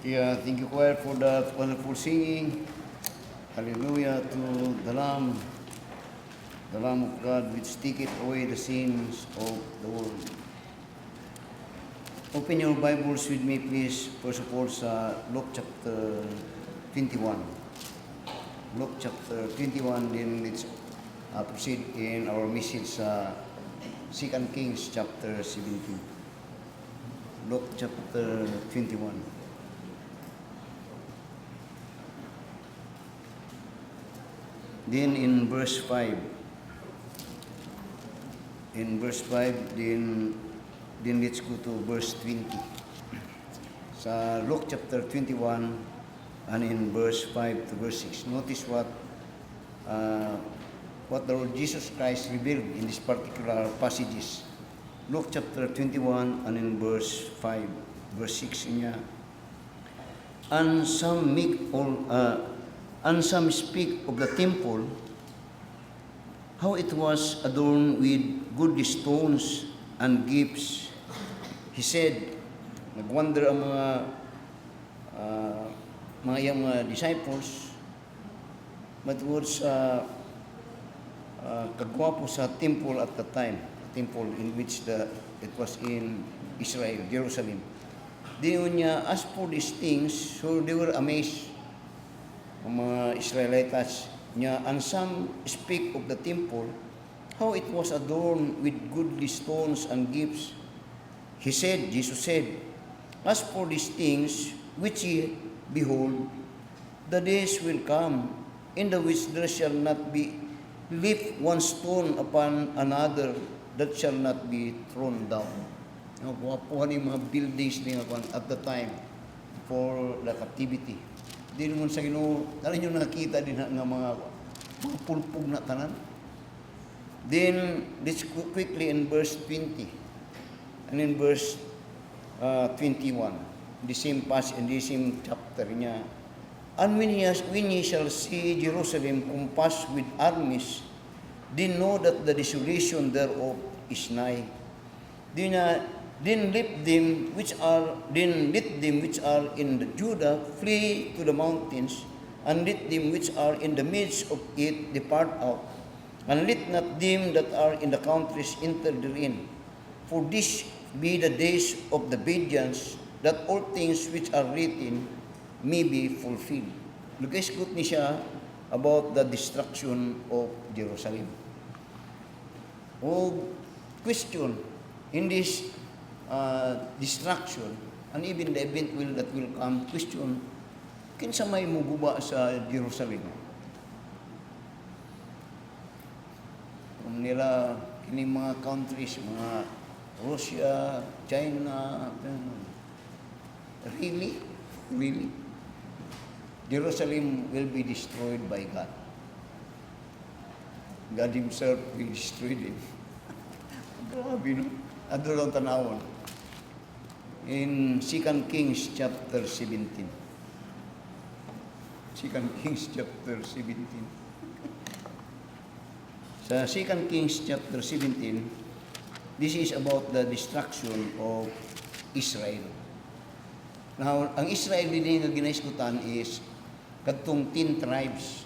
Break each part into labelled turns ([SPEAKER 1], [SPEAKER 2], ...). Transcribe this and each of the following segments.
[SPEAKER 1] Yeah, thank you, choir, for that wonderful singing. Hallelujah to the Lamb of God, which taketh away the sins of the world. Open your Bibles with me, please. First of all, sa Luke chapter 21. Luke chapter 21, then let's proceed in our message sa 2 Kings chapter 17. Luke chapter 21. Then in verse 5, then let's go to verse 20. Sa Luke chapter 21 and in verse 5 to verse 6, notice what the Lord Jesus Christ revealed in these particular passages. Luke chapter 21 and in verse 5, verse 6 niya. And some speak of the temple, how it was adorned with goodly stones and gifts. He said, nagwonder ang mga disciples matungod sa kagwapo sa temple at the time, temple in which it was in Israel, Jerusalem. Diyon niya, as for these things, so they were amazed, ang mga Israelites niya, and some speak of the temple, how it was adorned with goodly stones and gifts. He said, Jesus said, as for these things which ye behold, the days will come, in the which there shall not be left one stone upon another that shall not be thrown down. Kuhapuhan yung mga buildings niya at the time for the captivity. Di naman sa Ginoo, alam nyo nakita din nga mga pulpog na tanan. Then, let's go quickly in verse 20 and in verse 21, the same passage, in the same chapter niya. And when ye shall see Jerusalem compassed with armies, then know that the desolation thereof is nigh. Then let them which are in the Judah flee to the mountains, and let them which are in the midst of it depart out, and let not them that are in the countries enter therein. For this be the days of the vengeance, that all things which are written may be fulfilled. Nag-isgot ni siya about the destruction of Jerusalem. O question in this destruction, and even the event that will come, question, kinsa may muguba sa Jerusalem? Kung nila, kini mga countries, mga Russia, China, really? Jerusalem will be destroyed by God. God Himself will destroy them. Grabe, no? Adto lang tanawon. In 2 Kings chapter 17. 2 Kings chapter 17. Sa 2 Kings chapter 17, this is about the destruction of Israel. Now, ang Israel din nga ginaiskutan is kadtong 10 tribes.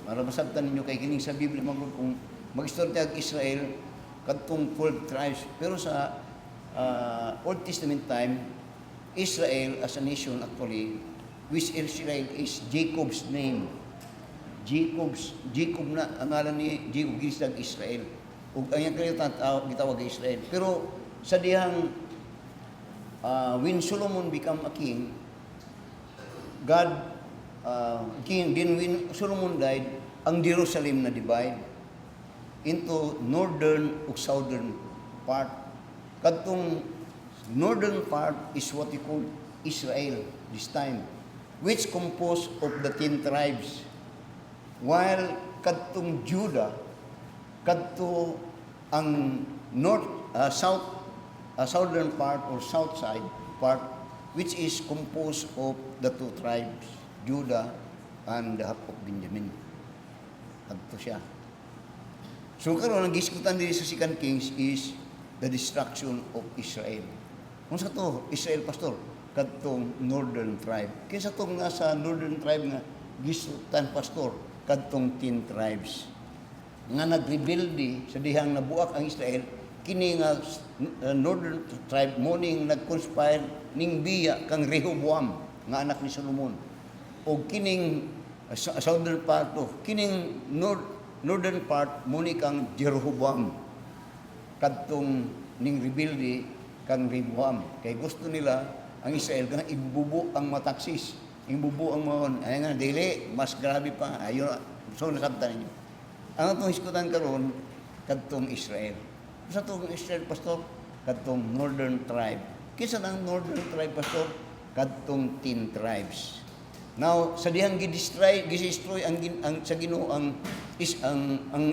[SPEAKER 1] Para masabtan ninyo kay kining sa Biblia magud kung mag-istorya ang Israel kadtong 12 tribes. Pero sa Old Testament time, Israel as a nation actually, which Israel is Jacob's name. Jacob na, ang ngalan ni Jacob, gisag Israel. Ug ang yung gitawag Israel. Pero sa dihang when Solomon become a king, when Solomon died, ang Jerusalem na divide into northern ug southern part. Kadtong northern part is what we call Israel this time, which composed of the 10 tribes. While kadtong Judah, kadto ang southern part or south side part, which is composed of the 2 tribes, Judah and the half of Benjamin. Kadto siya. So karon ang giskutan diri sa 2 Kings is the destruction of Israel. Kung sa to, Israel pastor, kadtong northern tribe. Kinsa tong nasa northern tribe nga gisultan pastor kadtong 10 tribes nga nagrebelde sa dihang nabuak ang Israel. Kini nga northern tribe morning nag-conspire ning biya kang Rehoboam nga anak ni Solomon, o kining southern part of kining northern part muni kang Jeroboam kadtong ning rebelde kang Rehoboam. Kay gusto nila ang Israel nga ibubo ang mataksis, ibubo ang mga ay nga dili mas grabe pa ayo. So nasabtan ninyo ang atong hisgutan karon kadtong Israel. Sa tong Israel pastor kadtong northern tribe. Kinsa ang northern tribe pastor? Kadtong 10 tribes. Now sa dihang gi-destroy ang sa Ginoo ang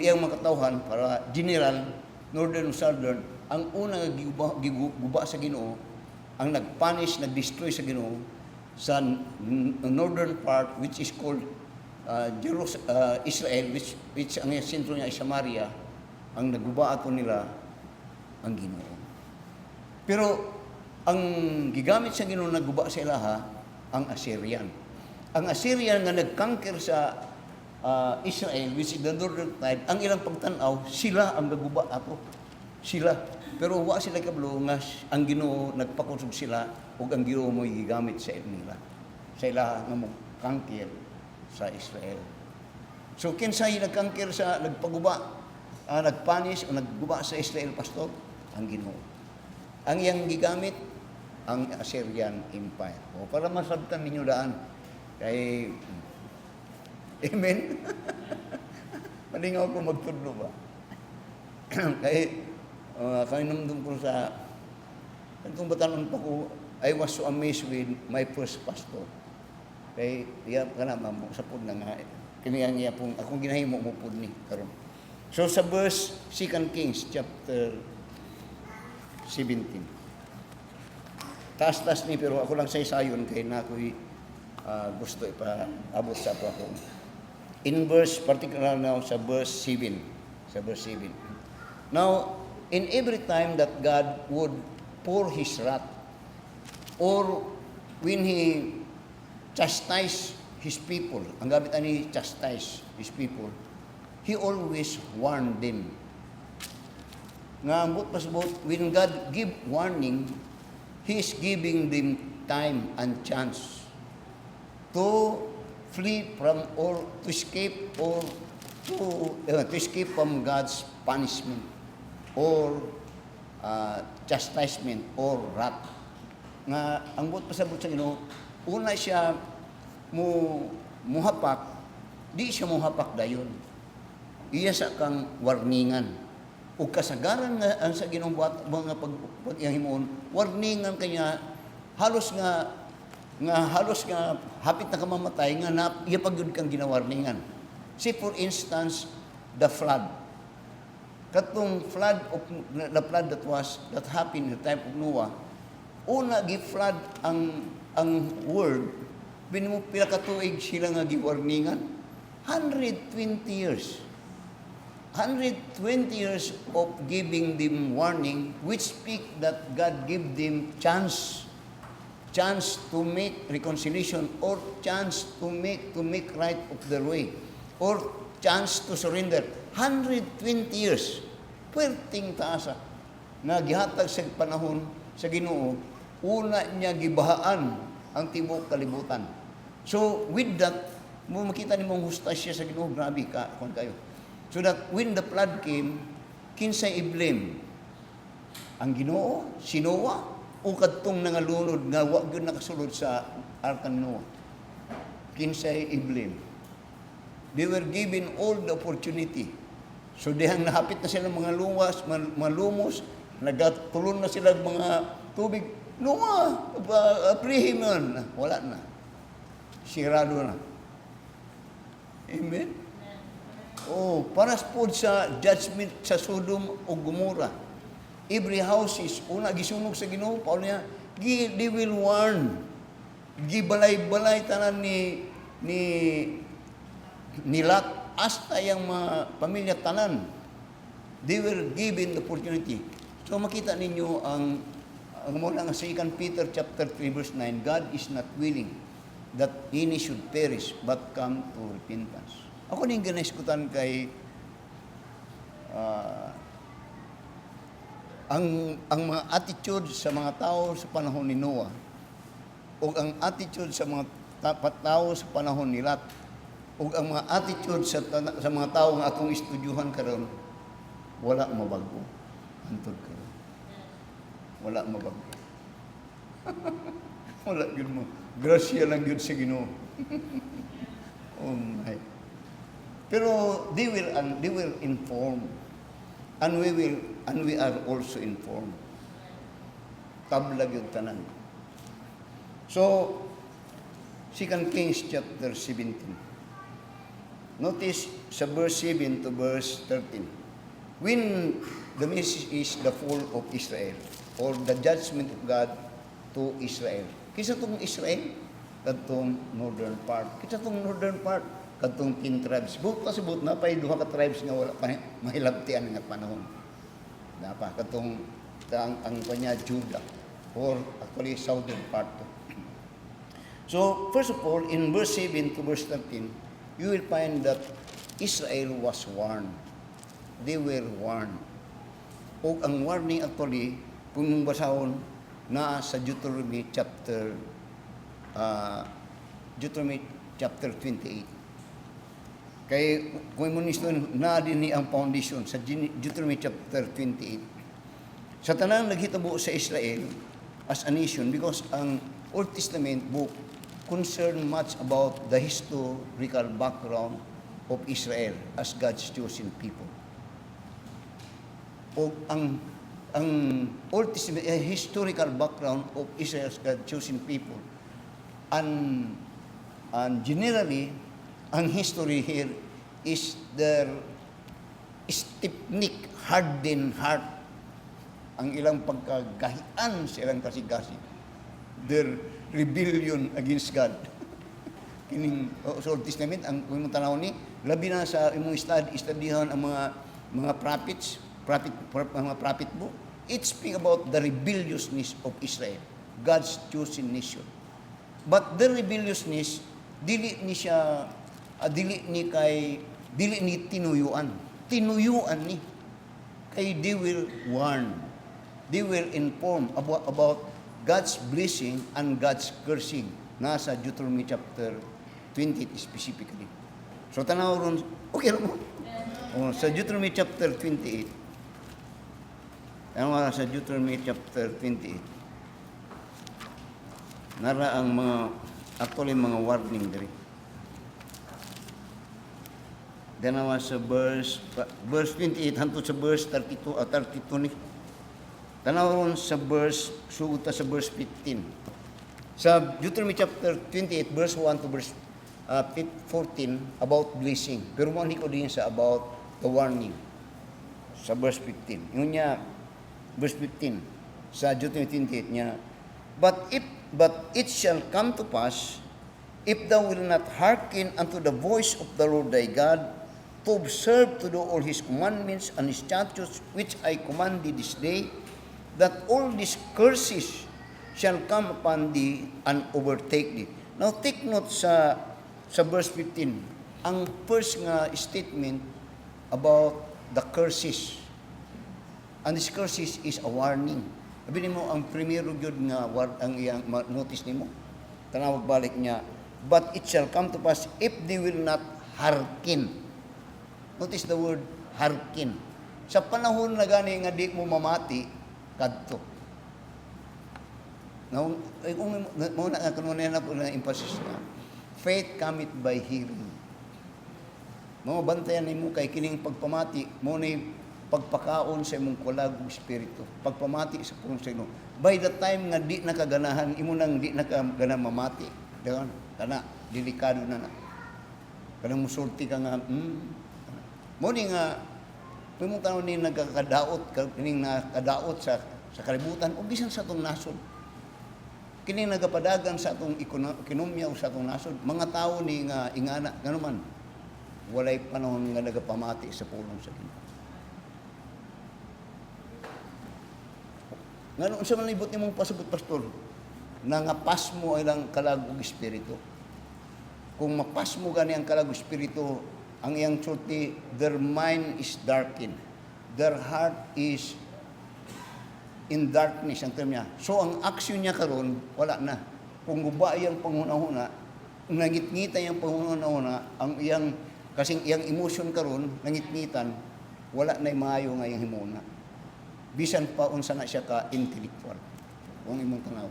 [SPEAKER 1] iyang makatawhan para general northern southern, ang una nga giguba sa Ginoo, ang nagpunish, nag-destroy sa Ginoo sa northern part which is called Israel, which ang sentro niya ay Samaria, ang naguba ato nila ang Ginoo. Pero ang gigamit sa Ginoo naguba sa ilaha ang Assyrian. Ang Assyrian nga nagconquer sa Israel, which is the northern tribe, ang ilang pagtanaw, sila ang naguba ato. Sila. Pero wa sila kablo nga ang Ginoo nagpakusog sila ug ang Ginoo mo gigamit sa nila. Sa ilaha nga mo conquer sa Israel. So kinsay nagconquer sa nagpaguba, nagpunish o nagguba sa Israel pastor? Ang Ginoo. Ang iyang gigamit ang Assyrian Empire. O para masabtan ninyo daan kay Amen. Malingaw ko magtudlo ba? Kay kainumdum ko sa kung batanon pa ko, I was so amazed with my first pastor. Kay iya ka na mo sa pud na nga kini ang iya pong akong ginahimo mo pud ni karon. So sa verse 2 Kings chapter 17. Taas-taas ni pero ako lang saysayon kay na ako'y gusto ipaabot sa ako. In verse particular now sa verse 7. Sa verse 7. Now, in every time that God would pour His wrath or when He chastise His people, ang gamit ani chastise His people, He always warned them. Nga ambot pasabot, when God give warning, He is giving them time and chance to flee from or to escape or to escape from God's punishment or chastisement or wrath. Nga ang buot pasabot sa Ginoo, una siya muhapak, di siya muhapak dayon. Iya sa kang warningan. Ug kasagaran nga ang sa Ginoo mga paghimuon, warningan kanya halos nga hapit na kamamatay nga iya pagyud kang ginawarningan. See for instance the flood. Katong the flood that happened in the time of Noah, una gi-flood ang world, binimo pila ka tuig sila nga giwarningan. 120 years. 120 years of giving them warning, which speak that God give them chance to make reconciliation or chance to make right of their way or chance to surrender. 120 years. Puwerteng taasa na gihatag sa panahon sa Ginoo, una niya gibahaan ang tibuok kalibutan. So with that, mo makita nimong hustasya sa Ginoo, grabe ka kon kayo. So that when the flood came, kinsay i-blame? Ang Ginoo, si Noah, o kadtong nangalunod nga wa gyud nakasulod sa arka ni Noah? Kinsay i-blame? They were given all the opportunity. So dihang nahapit na sila mga malumos, nagatulon na sila mga tubig. Noah, aprehim na. Wala na. Sirado na. Amen? Oh, paras po sa judgment sa Sodom o Gomorrah. Every house is una gisunog sa Ginoo, paano niya? They will warn. Gibalay-balay tanan ni Lot hasta yung mga pamilya tanan. They were given the opportunity. So makita ninyo ang ang mula nga 2 Peter chapter 3 verse 9, God is not willing that any should perish but come to repentance. Ako ning ginaiskutan kay ang mga attitude sa mga tao sa panahon ni Noah o ang attitude sa mga tao sa panahon ni Lot o ang mga attitude sa mga tao nga atong estudyuhan karon, wala mabago hantod karon. Wala mabago. Wala gyud mo. Grasya lang gyud sa Ginoo. Oh my. Pero they will inform. And we are also informed. Tablag yung tanan. So, 2 Kings chapter 17. Notice sa verse 7 to verse 13. When the message is the fall of Israel or the judgment of God to Israel. Kisa itong Israel, katong northern part. Kisa itong northern part, katong 10 tribes. Buot pa sa buot na pa, duha ka tribes nga wala pa mahilabtian nga panahon. Napa, katong ang kanya Judah or actually southern part. So, first of all, in verse 7 to verse 13, you will find that Israel was warned. They were warned. O ang warning actually, kung mong basahon, na sa Deuteronomy chapter 28. Kay kung mo nisto na din ni ang foundation sa Deuteronomy chapter 28. Sa tanang naghitabo sa Israel as a nation because ang Old Testament book concern much about the historical background of Israel as God's chosen people. O ang Old Testament historical background of Israel as God's chosen people. And generally, ang history here is their stiff-neck, hardened heart. Ang ilang pagkagahian sa ilang kasi-kasi. Their rebellion against God. Kining sa Old Testament, ang imong tanaw ni, labi na sa imong studyhan ang mga prophets, mga prophet book. It speak about the rebelliousness of Israel, God's chosen nation. But the rebelliousness, dili ni tinuyuan. Tinuyuan ni. Kay they will warn. They will inform about God's blessing and God's cursing. Nasa Deuteronomy chapter 28 specifically. So tanaw ron, okay mo? Oh, sa Deuteronomy chapter 28. Tanaw sa Deuteronomy chapter 28. Nara ang actually mga warning diri. Danawa sa verse 28 hangtod sa verse 32 ni. Tanaw sa verse suguta sa verse 15. Sa Deuteronomy chapter 28 verse 1 to verse 14 about blessing. Pero mo ko din sa about the warning. Sa verse 15. Yun niya verse 15 sa Deuteronomy 28 niya. But it shall come to pass, if thou wilt not hearken unto the voice of the Lord thy God, to observe to do all his commandments and his statutes, which I command thee this day, that all these curses shall come upon thee and overtake thee. Now take note sa verse 15, ang first nga statement about the curses. And these curses is a warning. Sabi mo, ang primero gyud nga ang iyang notice nimo, tanawag balik niya, but it shall come to pass if they will not hearken. Notice the word hearken. Sa panahon na gani nga di mo mamati, kadto. Now, mo na po na emphasis na, faith cometh by hearing. Mga bantayan nimo kay kining pagpamati, mo na pagpakaon sa imong kulag ug espiritu, pagpamati sa pulong sa Ginoo. By the time nga di nakaganahan, imo nang di nakagana mamati, dayon kana delikado na. Kanang musulti ka nga, mo ni nga pimo tanon ni nagkakadaot kining nakadaot sa kalibutan o bisan sa atong nasod. Kining nagapadagan sa atong ekonomiya o sa atong nasod, mga tao ni nga ingana nganuman walay panahon nga nagapamati sa pulong sa Ginoo. Ngano unsa man libot nimong pasabot pastor? Nangapas mo ilang kalagog espiritu. Kung mapas mo gani ang kalagog espiritu, ang iyang sulti, their mind is darkened. Their heart is in darkness ang term niya. So ang aksyon niya karon wala na. Kung guba iyang panghuna-huna, nangitngita iyang panghuna-huna, ang iyang kasing iyang emotion karon nangitngitan, wala na maayo nga iyang himuna. Bisan pa unsa na siya ka intellectual. Kung imong tanaw.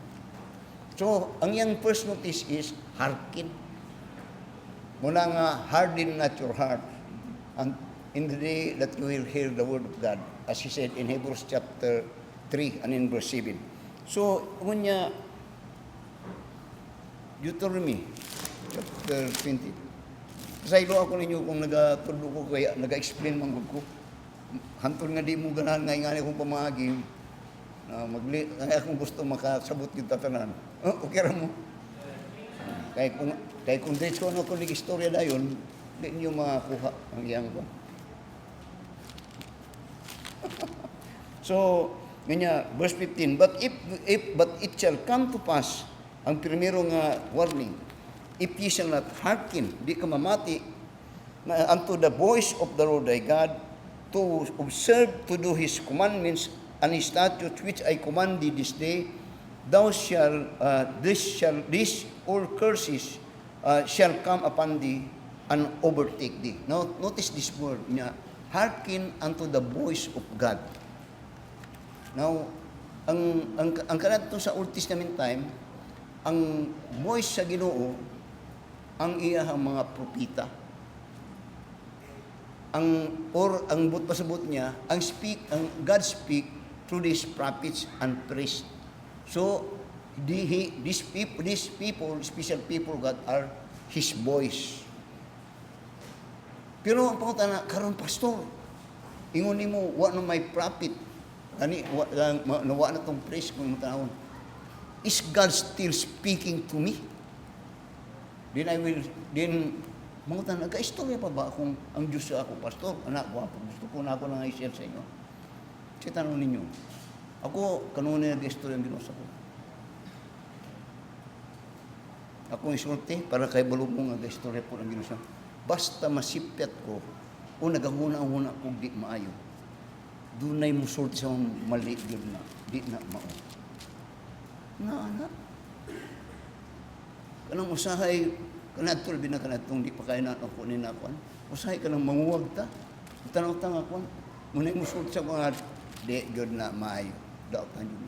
[SPEAKER 1] So ang iyang first notice is hearken. Muna nga harden not your heart. And in the day that you will hear the word of God, as he said in Hebrews chapter 3 and in verse 7. So, unya, Deuteronomy chapter 20. Kasaylo ako ninyo kung nagatulog ko, kaya nag-explain manggod ko. Hantol nga di mo ganahan nga kung pamaging, kaya kung gusto makasabot yung tatanan. Okay ra mo. Kaya kung diretso na kung istorya na yun, hindi niyo makakuha ang iyang ko. So, ganyan, verse 15, but it shall come to pass, ang primero nga warning, if ye shall not hearken, di ka mamati, unto the voice of the Lord thy God, to observe to do his commandments and his statutes which I command thee this day, thou shall this all curses shall come upon thee and overtake thee. Now, notice this word niya, hearken unto the voice of God. Now, ang kanadto sa Old Testament time, ang voice sa Ginoo, ang iyahang mga propita. Ang pasabot niya, ang God speak through these prophets and priests. So, these people, special people God, are His voice. Pero ang pangutan na, karon pastor, ingon mo, wa na may prophet, wa na tong priest, kung tanawon. Is God still speaking to me? Then, mangutan, nagka-istorya pa ba kung ang Diyos sa ako, pastor? Anak, gusto ko na ako nang i-share sa inyo. Kasi tanong ninyo, ako, kanunay nag-istorya ang ginusa ko. Ako isulti para kay balubong nga istorya po ng ginusa. Basta masipyat ko o nagahuna-huna ko di maayo. Dunay musulti sa mali gyud na di na mao. Na. Kanang usahay kanadtol binakanadtong di pa kay na ako ni nakon. Usahay kanang manguwag ta. Tanaw-tanaw ako. Munay musulti sa mga di gyud na maayo. Daot na yun.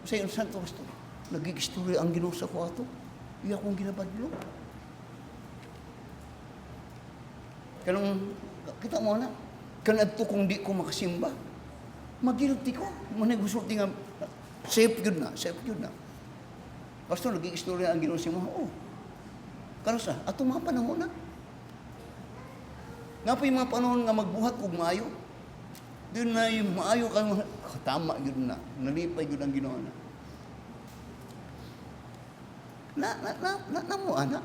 [SPEAKER 1] Usahay ang santo pastor. Nagig-istorya ang ginusa ko ato. Iya kong ginabadlo. Kanang, kita mo na, kanadto kung di ko makasimba, magilty ko. Muna gusulti nga, safe yun na. Pastor, nag-i-istorya ang ginoon si mo. Oo. Kano sa, ato mga panahon na. Nga pa yung mga panahon nga magbuhat kong maayo. Doon na yung maayo ka, tama yun na. Nalipay yun ang ginoon na. Na mo, anak.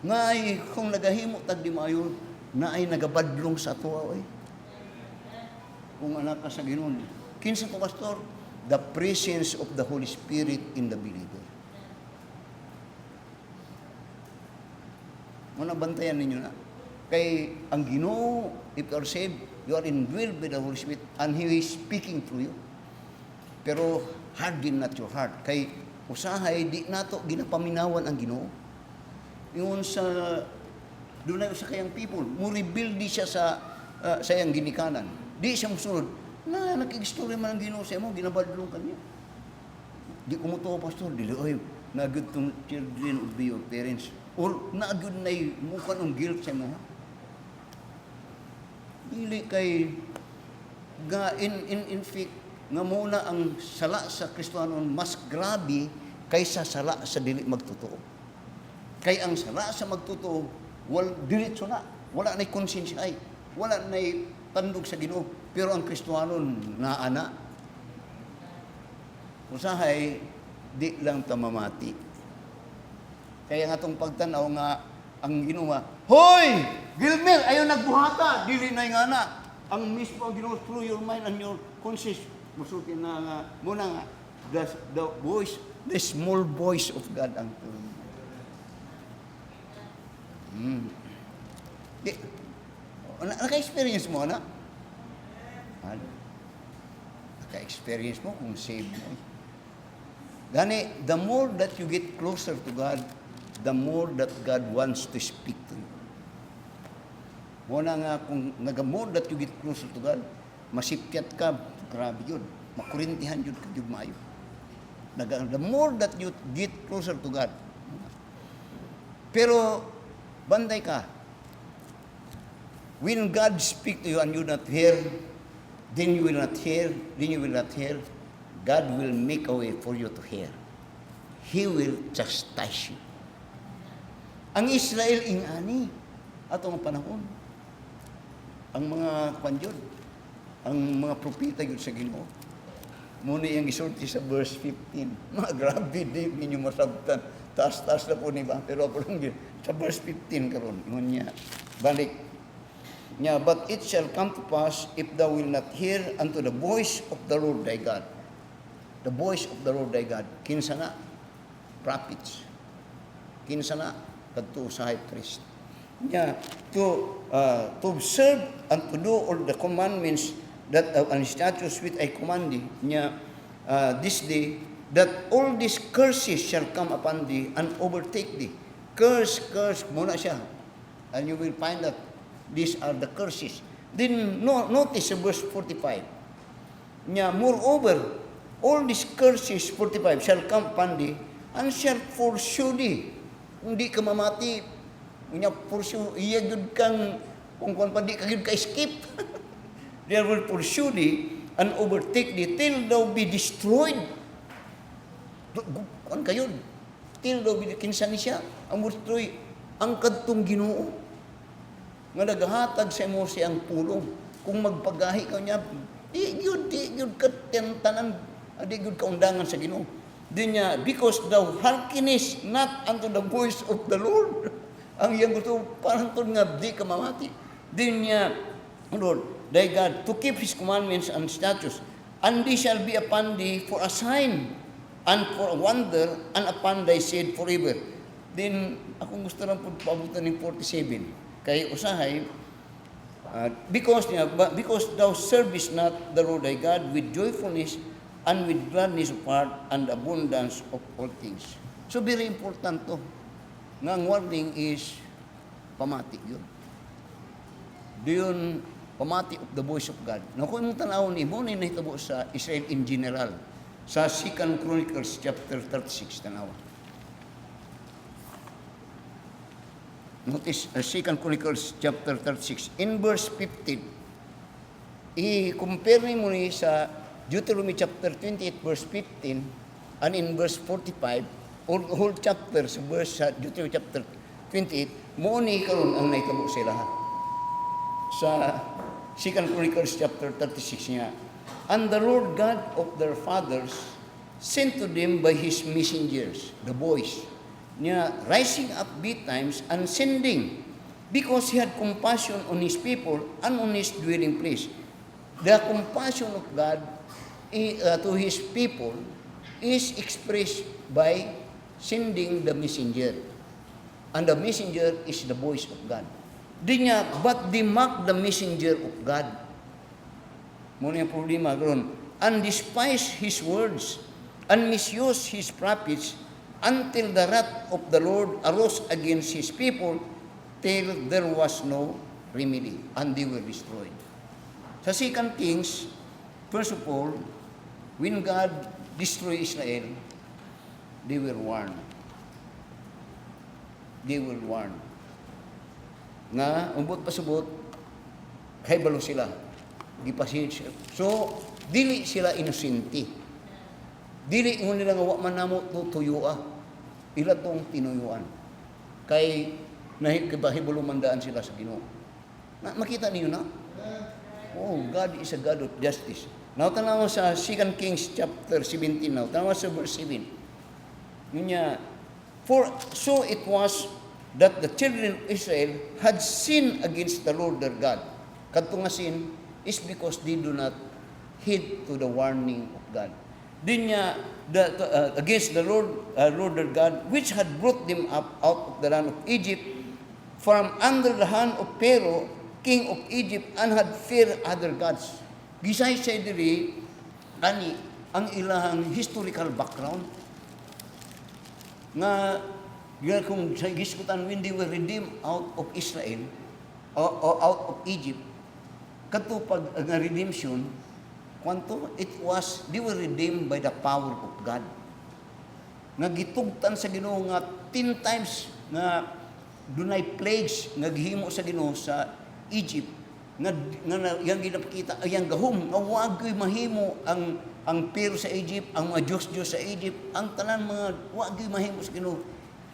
[SPEAKER 1] Ngay, kung nagahimo tag di maayo, na ay nagabadlong sa tuwa, oy. Kung anak ka sa Ginoon. Kinsa to, pastor? The presence of the Holy Spirit in the believer. Muna bantayan ninyo na. Kay ang Ginoo, if you are saved, you are indwelled by the Holy Spirit and He is speaking through you. Pero harden not your heart. Kay usahay, di nato ginapaminawan ang Ginoo. Yun sa, doon na sa kayang people, mo-rebuild di siya sa iyang ginikanan. Di siya musunod. Nakikistorya man ang Ginoo sa mo, ginabadlong kanya. Di kumutuwa, pastor, dili, oy, nagod tong children of your parents. Or nagod na mukha ng guilt sa mo. Dili kay, in fact, nga muna ang sala sa Kristohanon mas grabe kaysa sala sa dili magtotoo. Kay ang sala sa magtotoo, diretso na. Wala na'y konsensya ay. Wala na'y tandog sa Ginoo. Pero ang Kristohanon, naana. Usahay, di lang tamamati. Kaya nga itong pagtanaw nga, ang Ginoo, Hoy! Gilmer, ayaw nagbuhata! Dili na yung anak. ang mismo ang Ginoo through your mind and your conscience musulti na nga muna nga the voice, the small voice of God ang Di, naka-experience mo na? Naka-experience mo kung saved mo. Gani, the more that you get closer to God, the more that God wants to speak to you. Muna nga, kung more that you get closer to God, masipyat ka, grabe yun. Makurintihan yun ka yun maayo. The more that you get closer to God. Pero, banday ka. When God speak to you and you not hear, then you will not hear, then you will not hear, God will make a way for you to hear. He will chastise you. Ang Israel ingani atong panahon. Ang mga kanjod, ang mga propeta yun sa Ginoo. Muna yung isulti sa verse 15. Mga grabe, di ninyo masabtan. Taas-taas na po ni ba? Pero ako lang yun. Sa verse 15 karon, ingon niya, balik. Niya, but it shall come to pass if thou will not hear unto the voice of the Lord thy God. The voice of the Lord thy God. Kinsa na? Prophets. Kinsa na? Kadto sa high priest. Niya, to observe and to do all the commandments that and statutes which I command thee, niya, this day, that all these curses shall come upon thee and overtake thee. Curse, muna siya. And you will find that these are the curses. Then, notice verse 45. Niya, moreover, all these curses, 45, shall come upon thee and shall pursue thee. Hindi ka mamati, niya pursue, iya yun kang, kung pa di ka yun ka-escape. They will pursue thee and overtake thee till thou be destroyed. Kuan kayon? Till thou be, kinsa ni siya? Ang destroy, ang kadtong Ginoo. Nga naghatag sa imo siyang pulong. Kung magpagahi ka niya, di yun ka tanan, di yun ka undangan sa Ginoo. Di niya, because thou hearkenest not unto the voice of the Lord. Ang iyang gusto, parang to nga, di ka mamati. Di niya, Lord, thy God, to keep His commandments and statutes, and they shall be upon thee for a sign, and for a wonder, and upon thy seed forever. Then, akong gusto lang po pabutan ng 47. Kay usahay, because thou servest not the Lord thy God with joyfulness, and with gladness of heart, and abundance of all things. So, very important to. Nga ang warning is, pamati yun. Doon, pamati of the voice of God. Now, kung mong tanawon ni mo, nahitabo sa Israel in general, sa 2 Chronicles chapter 36, tanawa. Notice, 2 Chronicles chapter 36, in verse 15, i-compare mo ni sa Deuteronomy chapter 28, verse 15, and in verse 45, whole chapter sa verse sa Deuteronomy chapter 28, mo ni karon ang nahitabo sila. Sa 2 Chronicles chapter 36 niya, and the Lord God of their fathers sent to them by His messengers, the boys, niya, rising up betimes and sending, because He had compassion on His people and on His dwelling place. The compassion of God to His people is expressed by sending the messenger. And the messenger is the voice of God. Di niya, but they mock the messenger of God. Muna yung problema ron. And despise His words, and misuse His prophets, until the wrath of the Lord arose against His people, till there was no remedy, and they were destroyed. Sa 2 Kings, first of all, when God destroyed Israel, they were warned. They were warned. Na, umbot pasubot, kay balo sila. Gipasid sila. So, dili sila inosente. Dili mo nila nga wa man namo tuyua. Ila tong tinuyuan. Kay nahibahibulo mandaan sila sa Ginoo. Makita niyo na? Oh, God is a God of justice. Now, tanawa sa 2 Kings chapter 17 now. Tanawa sa verse 7. Yun niya, for so it was that the children of Israel had sinned against the Lord their God. Kadto nga sin, is because they do not heed to the warning of God. Din niya, against the Lord their God, which had brought them up out of the land of Egypt, from under the hand of Pharaoh, king of Egypt, and had feared other gods. Gisay say diri, ani, ang ilang historical background, nga, kung sa giskutan, when they were redeemed out of Israel, o out of Egypt, katupag nga redemption, kwanto, they were redeemed by the power of God. Nga gitugtan sa Ginoo nga 10 times nga dunay plagues nga gihimo sa Ginoo sa Egypt, nga yang ginapakita yang gahom nga wa gyud mahimo ang Pero sa Egypt, ang mga Diyos sa Egypt, ang tanan mga wa gyud mahimo sa Ginoo.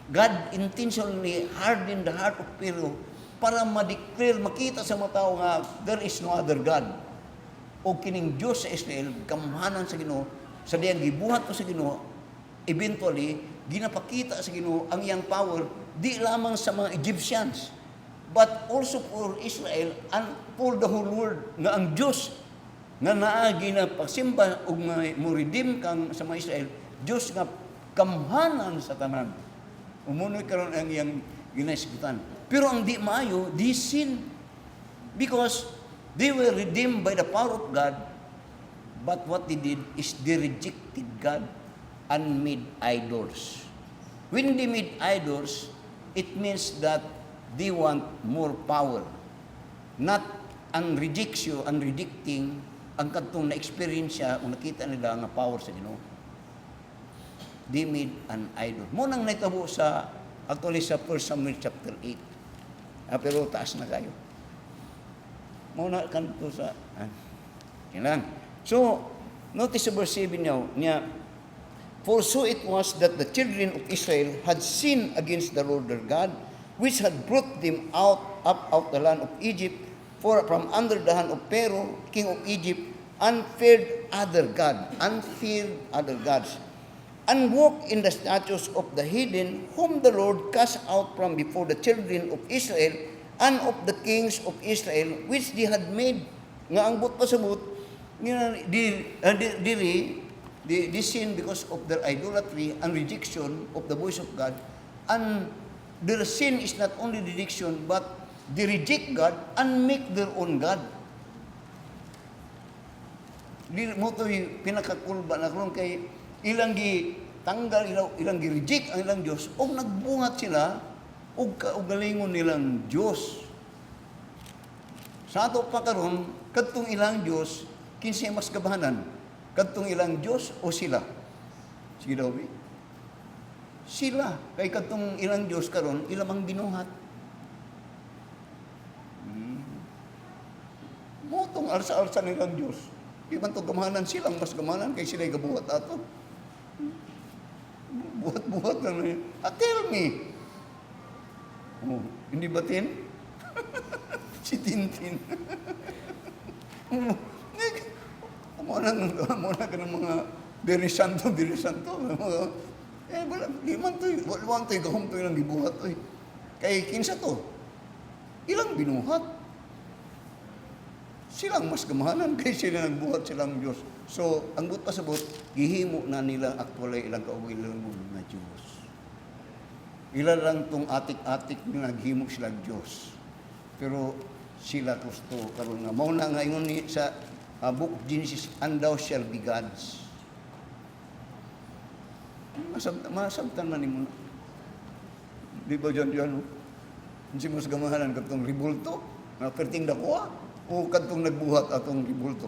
[SPEAKER 1] God intentionally hardened the heart of Pharaoh para ma-declare, makita sa mga tao nga there is no other God. O kining Diyos sa Israel, kamhanan sa Ginoo, sa diyang gibuhat ko sa Ginoo, eventually, ginapakita sa Ginoo ang iyang power, di lamang sa mga Egyptians, but also for Israel and for the whole world, nga ang Diyos, nga naagi na pagsimba o mo redeem kang sa mga Israel, Diyos nga kamhanan sa tanan. Umunoy karon ang iyang ginasikutan. Pero ang di maayo, di sin. Because they were redeemed by the power of God, but what they did is they rejected God and made idols. When they made idols, it means that they want more power. Not ang rejection, ang rejecting, ang katong na-experience siya, o nakita nila nga power sa Ginoo. They made an idol. Munang naitabo sa, actually sa 1 Samuel chapter 8. Pero taas na kayo. Muna kanto sa kailan. So, notice sa verse 7 niya, for so it was that the children of Israel had sinned against the Lord their God, which had brought them up out of the land of Egypt, from under the hand of Pharaoh, king of Egypt, and feared other gods, and walked in the statutes of the heathen, whom the Lord cast out from before the children of Israel, and of the kings of Israel, which they had made. Nga ang but pasabot, they sin because of their idolatry and rejection of the voice of God. And their sin is not only rejection, but they reject God and make their own God. Di mo ito'y pinakakulba na kung kay ilang tanggal, ilang reject ang ilang Diyos, o nagbungat sila, o galingon nilang Diyos. Sa ato pa karon, kadtong ilang Diyos, kinsay mas kabahanan? Kadtong ilang Diyos o sila? Sige daw, sila. Kay kadtong ilang Diyos karon, ilamang binuhat. Motong alsa-alsa nilang Diyos. Di man to gamahanan silang mas gamahanan kay sila'y gabuhat ato. Buhat-buhat na na yun. Tell me. Oh, hindi ba Tin? Si Tintin. Muna ka ng mga Very Santo. Wala, di man to. Wala to, gahom to ilang gibuhat to. Kay kinsa to? Ilang binuhat. Silang mas gamahanan kay sila nagbuhat silang Diyos. So, ang but pasabot, gihimo na nila actually ilang kaugilan na Diyos. Ilan lang tong atik-atik na naghimo silang Diyos. Pero sila gusto karon nga mao na ngayon ni sa book of Genesis, and thou shall be gods. Masabtan man nimo. Di ba diyan? Hindi mo sa gamahanan katong ribulto, na perting dakuha, o katong nagbuhat atong ribulto.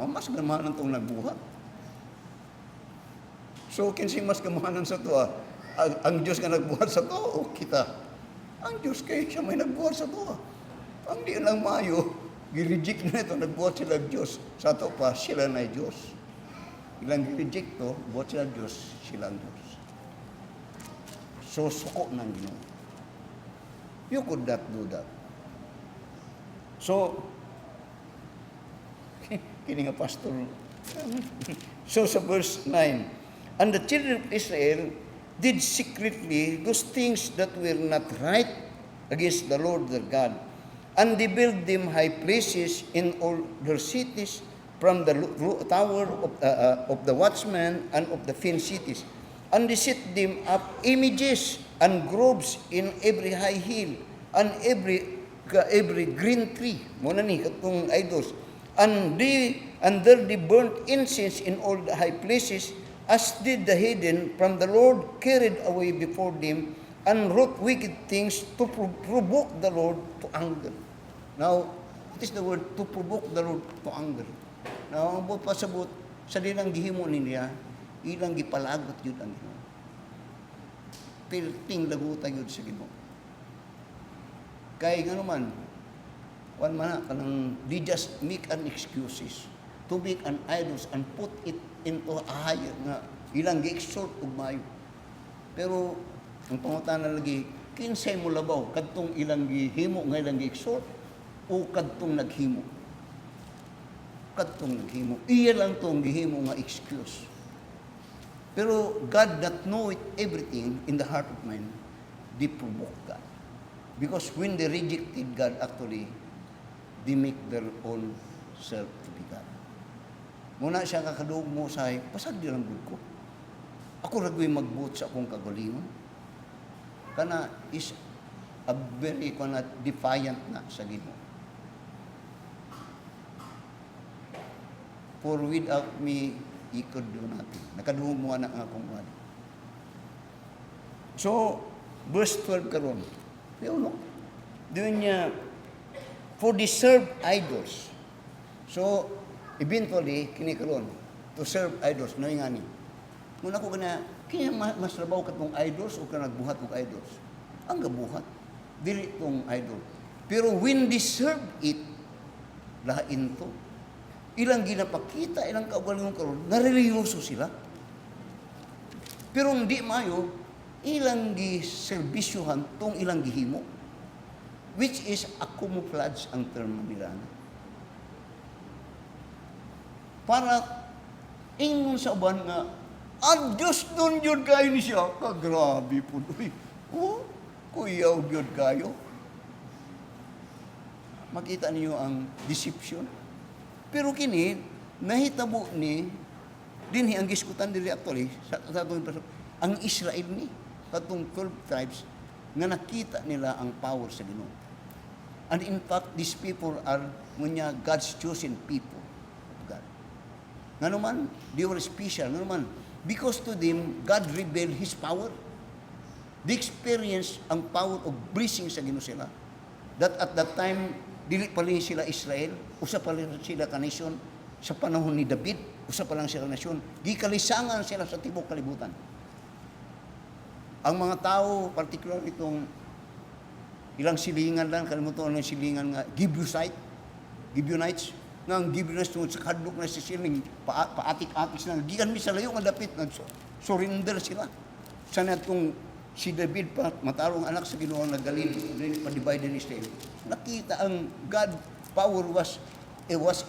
[SPEAKER 1] Mas gamahanan tong nagbuhat. So, kinsing mas gamahanan sa to, ang Diyos nga nagbuhat sa to, o kita? Ang Diyos kay siya may nagbuhat sa to. Ang di lang mayo, gi-reject na ito, nagbuhat sila Diyos. Sa to pa, sila na Diyos. Ilang gi-reject to, buhat sila Diyos, silang Diyos. So, suko ng Ginoo. You could not do that. So, kini nga pastor. So, sa verse 9, and the children of Israel did secretly those things that were not right against the Lord their God, And they built them high places in all their cities, from the tower of the watchman and of the fenced cities. And they set them up images and groves in every high hill and every green tree. Muna ni katong idols. And there they burnt incense in all the high places, as did the heathen, from the Lord carried away before them, and wrought wicked things to provoke the Lord to anger. Now, what is the word to provoke the Lord to anger? Now, ang pasabot, sa dilang gihimo niya, ilang gipalagot yun ang Ginoo. Pilting lagutan yun sa Ginoo. Kaya nga naman, one man kanang they just make an excuses to make an idols and put it into a higher nga ilang gi-exalt og maayo. Pero ang pangutana lagi, kinsay mo labaw kadtong ilang gihimo nga ilang gi-exalt o kadtong naghimo? Kadtong naghimo. Iya lang tong gihimo nga excuse. Pero God that know it everything in the heart of man, they provoke God. Because when they rejected God, actually, they make their own self to be God. Muna siya kakadug mo sa pasag di lang gud ko. Ako ragoy magbuot sa akong kagalingon. Kana is a very defiant na sa Ginoo. For without me, you could do nothing. Nakaduhog mo na ang akong wala. So, verse 12 karon. No? Doon niya, for they serve idols. So, eventually, kini karon, to serve idols, no nga ni. Muna ko na, kaya mas labaw ka tong idols o ka nagbuhat ng idols? Ang gabuhat, dili tong idol. Pero when they serve it, lahain to. Ilang ginapakita, ilang kaugalingon karon, nareliyoso sila. Pero hindi mayo, ilang giserbisyuhan tong ilang gihimo, which is a camouflage ang term nila. Para ingon sa uban nga, ang Diyos nun yun kayo ni siya. Grabe po. Oh, kuyaw yun kayo. Makita niyo ang deception. Pero kini, nahitabo ni, dinhi ang giskutan dili actually, sa ang Israel ni, katong 12 tribes, nga nakita nila ang power sa Ginoo. And in fact, these people are God's chosen people of God. Nga naman, they were special. Nga naman, because to them, God revealed His power. They experienced ang power of blessing sa Ginoo sila. That at that time, dili pa rin sila Israel, usa pa rin sila ka-nation. Sa panahon ni David, usa pa lang sila nasyon. Gikalisangan sila sa tibok kalibutan. Ang mga tao, particular itong ilang silingan lang, kalimutan ng silingan nga, Gibeonites, nga ang Gibeonites tungod sa kadlok na si siling, paatik-atik sila, gikan mi sa layo nga dapit, surrender sila. Sana itong si David pa, matarong anak sa Ginoo na galid, pa-divide in Israel. Nakita ang God power was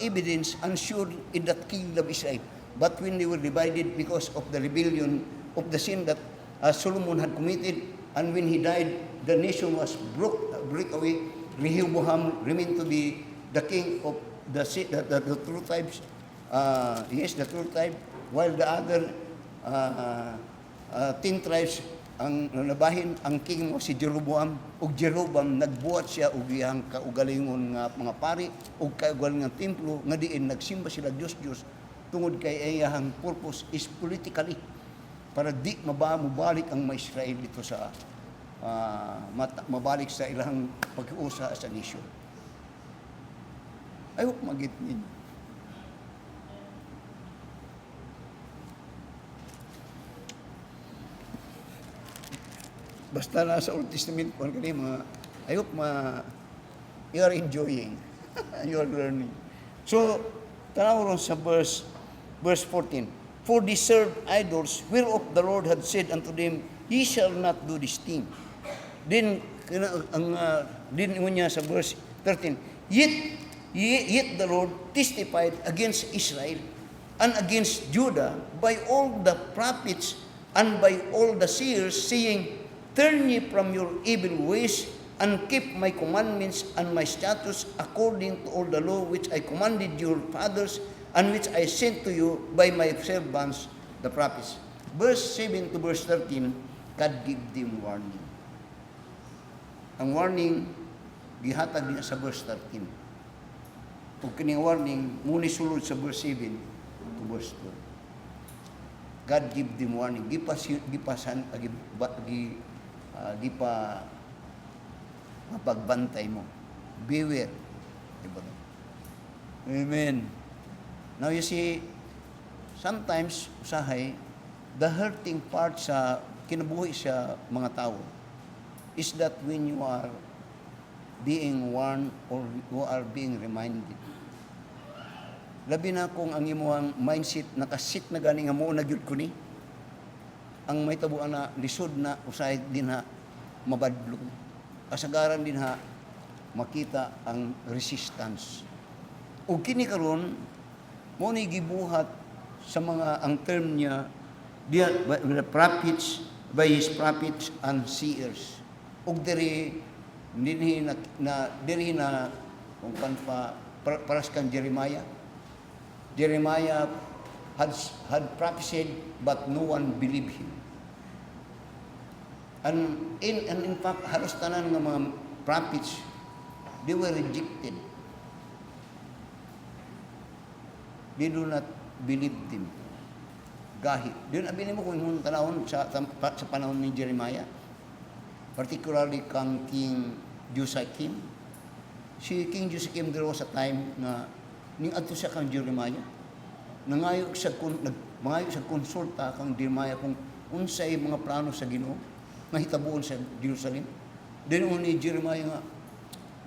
[SPEAKER 1] evidence and sure in that kingdom of Israel. But when they were divided because of the rebellion of the sin that Solomon had committed, and when he died, the nation was broke away. Rehoboam remained to be the king of the true tribes. The true tribe, while the other 10 tribes ang nabahin, ang king mo si Jeroboam, ug Jeroboam nagbuhat siya og iyang kaugalingon nga mga pari ug kaugalingon nga templo nga diin nagsimba sila Dios tungod kay iyang purpose is politically para di mabalik ang mga Israel dito sa mabalik sa ilang pag-uusa sa nation. I hope magit ninyo. Basta nasa Old Testament po kani mga, I hope you are enjoying, you are learning. So, tanaw ron sa verse 14. For they served idols, whereof the Lord had said unto them, Ye shall not do this thing. Then, din niya sa verse 13, Yet the Lord testified against Israel and against Judah by all the prophets and by all the seers, saying, Turn ye from your evil ways and keep my commandments and my statutes according to all the law which I commanded your fathers, and which I sent to you by my servants, the prophets. Verse 7 to verse 13, God give them warning. Ang warning, gihatag niya sa verse 13. Kung kining warning, muna sulod sa verse 7 to verse 12. God give them warning. Mapagbantay mo. Beware. Diba? Amen. Now you see, sometimes, usahay, the hurting part sa kinabuhi sa mga tao is that when you are being warned or you are being reminded. Labi na kung ang imuang mindset nakasit na gani nga mo nagyud ko ni. Ang may tabuan na lisod na usay din ha mabadlong. Kasagaran din ha makita ang resistance. O kini karon mo ni gibuhat sa mga ang term niya by the prophets, by his prophets and seers. Og diri dinhi na kung kan pa paras kan Jeremiah. Jeremiah had prophesied, but no one believed him. And in fact, halos tanan ng mga prophets, they were rejected. They do not believe them. Gahi. Doon abinin mo kung yung tanawon sa panahon ni Jeremiah, particularly kang King Joachim. Si King Joachim, there was a time na ning adto siya kang Jeremiah. Nangayo sa konsulta kang Jeremiah kung unsay mga plano sa Ginoo nga hitabuon sa Jerusalem. Then ni Jeremiah nga,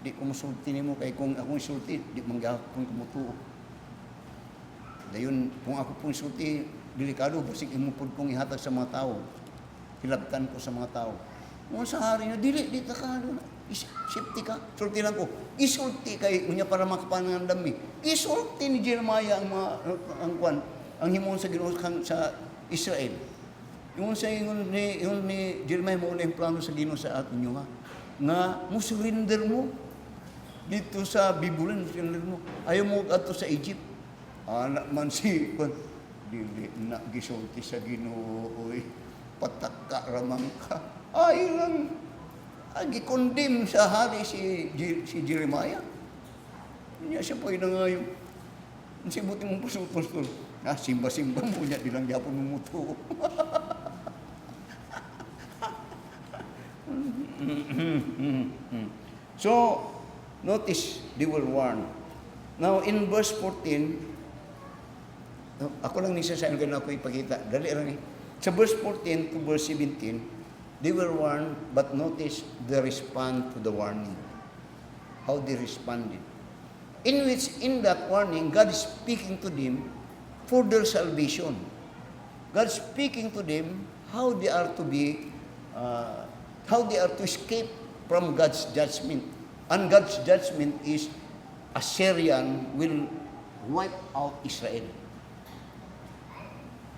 [SPEAKER 1] di ko masulti nimo kay kung akong sulti, di manggahapon ko mutuo. Dayon kung ako pong sulti, delikado basig imupod kong ihatag sa mga tao. Hilabtan ko sa mga tao. Kung sa hari na dili di ta ka safety ka. Sulti lang ko. Isulti kay unya para makapanang dami. Isulti ni Jeremiah ang ang himon sa Ginoo sa Israel. Yung sa ingon ni Jeremiah mo yung plano sa Ginoo sa aton nga mo surrender mo dito sa Bibulan, surrender mo. Ayaw mo adto sa Egypt. Anak man si dili na gisulti sa Ginoo oy. Patakka ramang ka. Ay lang gi-condemn sa hari si Jeremiah. Niya siya po inangayo. Si buti mong pastor. Simba-simba mo niya, dilang yapon mo muto. So, notice, they were warned. Now, in verse 14, ako lang nisa sa inyo ako ipakita. Dali lang eh. Sa verse 14 to verse 17, they were warned, but notice the response to the warning. How they responded. In that warning, God is speaking to them for their salvation. God is speaking to them how they are to escape from God's judgment. And God's judgment is Assyrian will wipe out Israel.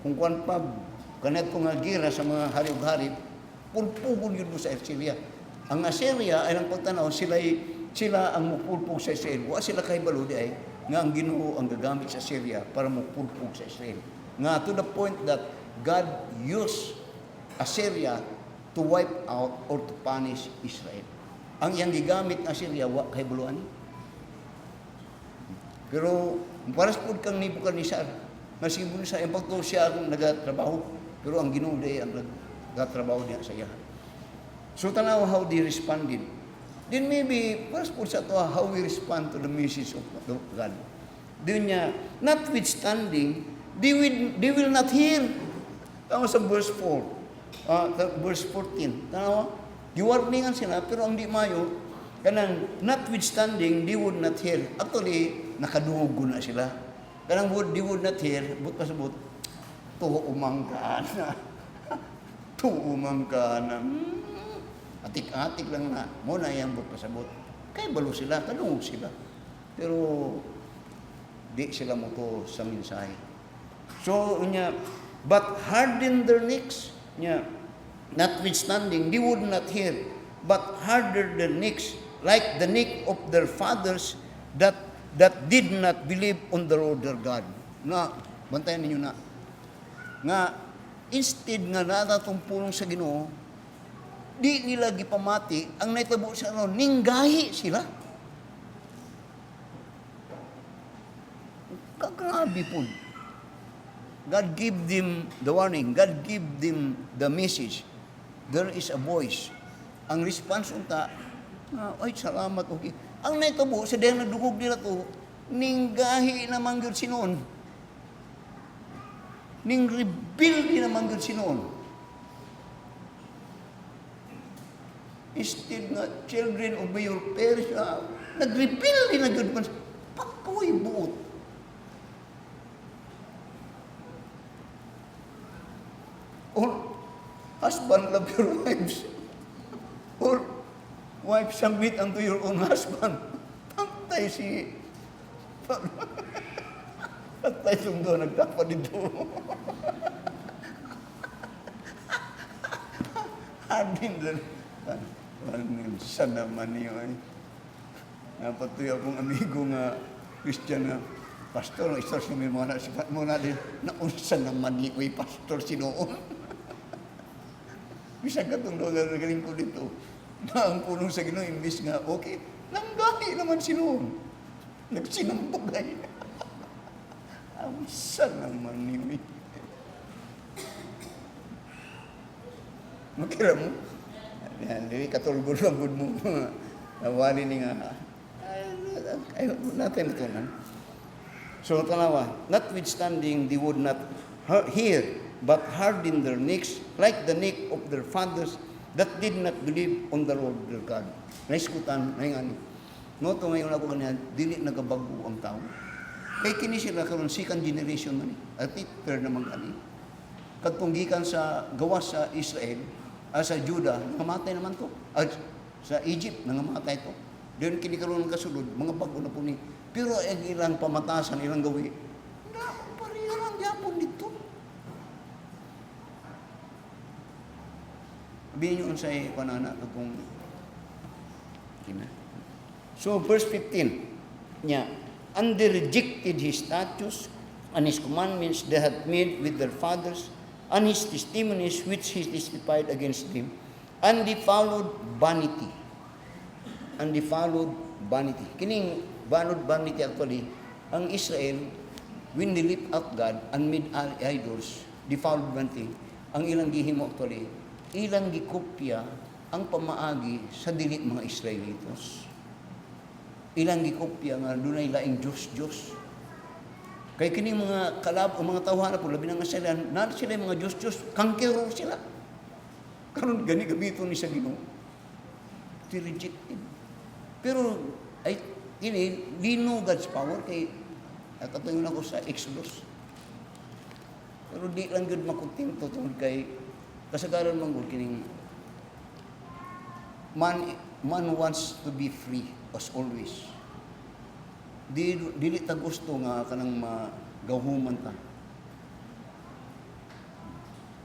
[SPEAKER 1] Kung kuwan pa, kanat po nga gira sa mga harib-harib, pulpugol yun sa Assyria. Ang Assyria ay ang pagtanaw, sila ang mupulpug sa Israel. Wa sila kay baludi ay nga ang Ginoo ang gagamit sa Assyria para mupulpug sa Israel. Nga to the point that God used Assyria to wipe out or to punish Israel. Ang iyang gigamit ng Assyria, wa kay buluan. Pero paras pud kang Nebuchadnezzar, nasibo ni sa impacto siya ang nagatrabaho, pero ang Ginoo day ang nagatrabaho niya sa iya. So tanaw how they responded. Then maybe paras pud sa to how we respond to the message of God. Then niya, notwithstanding, they will not hear. Tama sa verse 4, verse 14. Tanaw, giwarningan sila, pero ang di mayo, kanang notwithstanding, they would not hear. Actually, nakadugo na sila. Kanang they would not hear, but pasabot, tuho umang ka na. Tuho umang ka na. Atik-atik lang na. Muna yan, but pasabot. Kaya balo sila, kadungog sila. Pero, di sila muto sa mensahe. So, niya, but harden their necks, niya, notwithstanding, they would not hear. but harder their necks, like the neck of their fathers that did not believe on the Lord their God. Na, bantayan ninyo na. Nga, instead nga natatong pulong sa Ginoo, di nila gipamati, ang naitabo sa ano, ninggahi sila. Kagrabe po. God give them the warning. God give them the message. There is a voice. Ang response unta, ay salamat, okay. Ang naitabo, sa dahil nadugog nila to, ninggahi naman yun sinoon. Ning rebuild naman yun sinoon. Instead nga, children obey your parents, nag-rebuild din na yun. Pagkaway buot. Or, husband, love your wives. Or, wife, submit unto your own husband. Pantay si... Pantay sundo, nagtapa dito. Hardin din. Sa naman niyo ay. Napatuloy akong amigo nga Christian na pastor, istor siya may mga nasipat mo natin, naunsa naman ni ko'y pastor sinoon. Bisa ka itong lola na galing ko dito. Na ang punong sa Ginoo, imbis nga, okay, nanggahi naman sinoon. Nagsinambagay. Unsa naman ni ko'y. Makira mo? Yan, hindi katulgod-lagod mo. Nawali ni nga. Ay, natin ito na. So, tanawa, notwithstanding, they would not hear, but harden their necks, like the neck of their fathers, that did not believe on the Lord their God. Naiskutan, ngayon, no, ito ngayon ako ganyan, dili nagabago ang tao. Kay kini sila karon second generation man, at third naman kani. Kagtunggikan sa gawas sa Israel, sa Juda, nangamatay naman to. Sa Egypt, nangamatay to. Doon kinikaroon ng kasulod, mga bago na po ni. Pero ang ilang pamatasan, ilang gawi, pareha lang yapon dito. Sabihin nyo sa'yo, panana, kung kina. So, verse 15, niya, and they rejected his statutes and his commandments they had made with their fathers, and his testimonies which he testified against them, and they followed vanity. And they followed vanity. Kining vanity actually, ang Israel, when they lift up God and made idols, they followed vanity. Ang ilang gihimo actually, ilang gikopya ang pamaagi sa dili mga Israelitos. Ilang gikopya nga dunay laing Diyos. Kay kining mga kalab o mga tawhana po, labi na nga sila, na sila mga Diyos, kangkero sila. Karon gani gabito ni sa Ginoo. They rejected. Pero ay ini lino God's power kay katuyon ako sa Exodus. Pero di lang gud makontento tungod kay kasagaran man gud kining man wants to be free as always. Dili ta gusto nga kanang magahuman ta.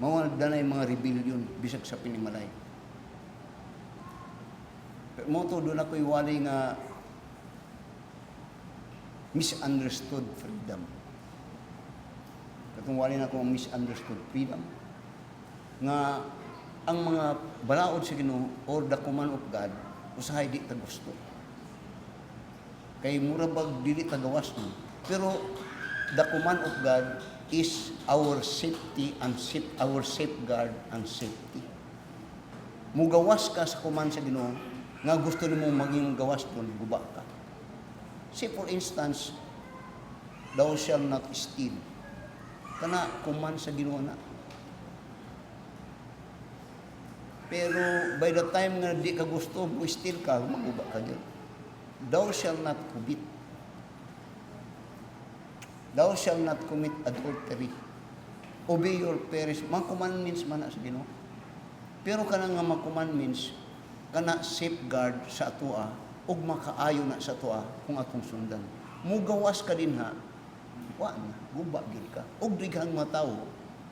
[SPEAKER 1] Mao danay mga rebellion bisag sa pinimalay. Pero mo to doon ako'y wali nga misunderstood freedom. Katong wali na akong misunderstood freedom. Nga ang mga balaod sa Ginoo or the command of God, usahay di ta gusto. Kay mura bag dili ta gawas no. Pero the command of God is our safety and our safeguard and safety. Mugawas ka sa command sa Ginoo, nga gusto nimo maging gawas doon, guba ka. Say for instance, thou shall not steal. Kana command sa Ginoo na. Pero by the time nga di ka gusto mo steal ka, maguba ka dyan. Thou shall not commit. Thou shall not commit adultery. Obey your parents. Mga commandments man na sa Ginoo. Pero kana nga mga commandments, kana safeguard sa atoa ug makaayo na sa atoa kung atong sundan. Mugawas ka din ha. Wa na, guba gyud ka. Ug dighang mga tawo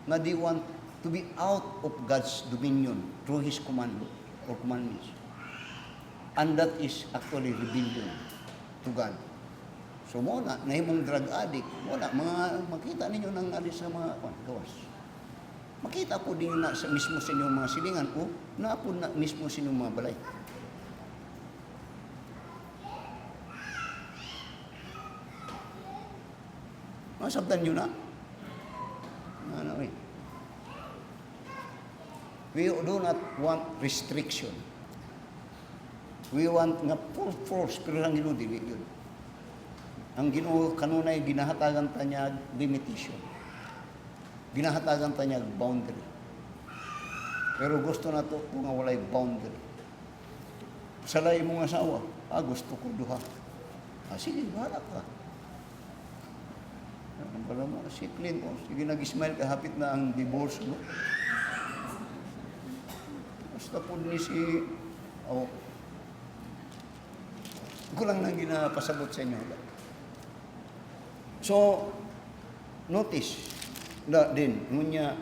[SPEAKER 1] nga they want to be out of God's dominion through His command or commandments. And that is actually rebellion to God. So muna, nahimong drug addict, muna, makita ninyo nang alis sa mga gawas. Makita po din na sa mismo sa inyong mga silingan o na po na mismo sa inyong mga balay. Masabtan nyo na? Ano eh? We do not want restriction. We want nga full force, pero ang Ginoo dili yun. Ang Ginoo kanunay ginahatagan ta niya limitation. Ginahatagan ta niya boundary. Pero gusto na to kung walay boundary. Salay mong asawa, gusto ko duha. Sige, bahala ka. Para mo, si Clint, sige nag-smile ka, hapit na ang divorce mo. Basta po ni si, ko lang nang ginapasagot sa inyo. So, notice, din, ngunya,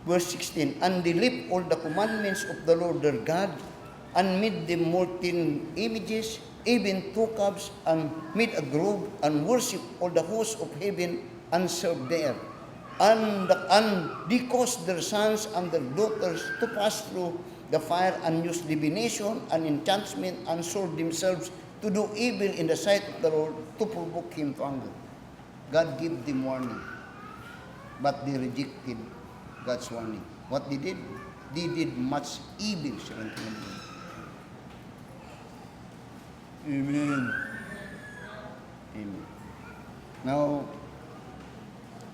[SPEAKER 1] verse 16, and they left all the commandments of the Lord their God, and made them molten images, even two calves, and made a grove, and worship all the hosts of heaven, and served there. And they caused their sons and their daughters to pass through the fire, and use divination and enchantment, and sold themselves to do evil in the sight of the Lord, to provoke him to anger. God gave them warning, but they rejected God's warning. What they did much evil silang tinanong. Amen. Amen. Now,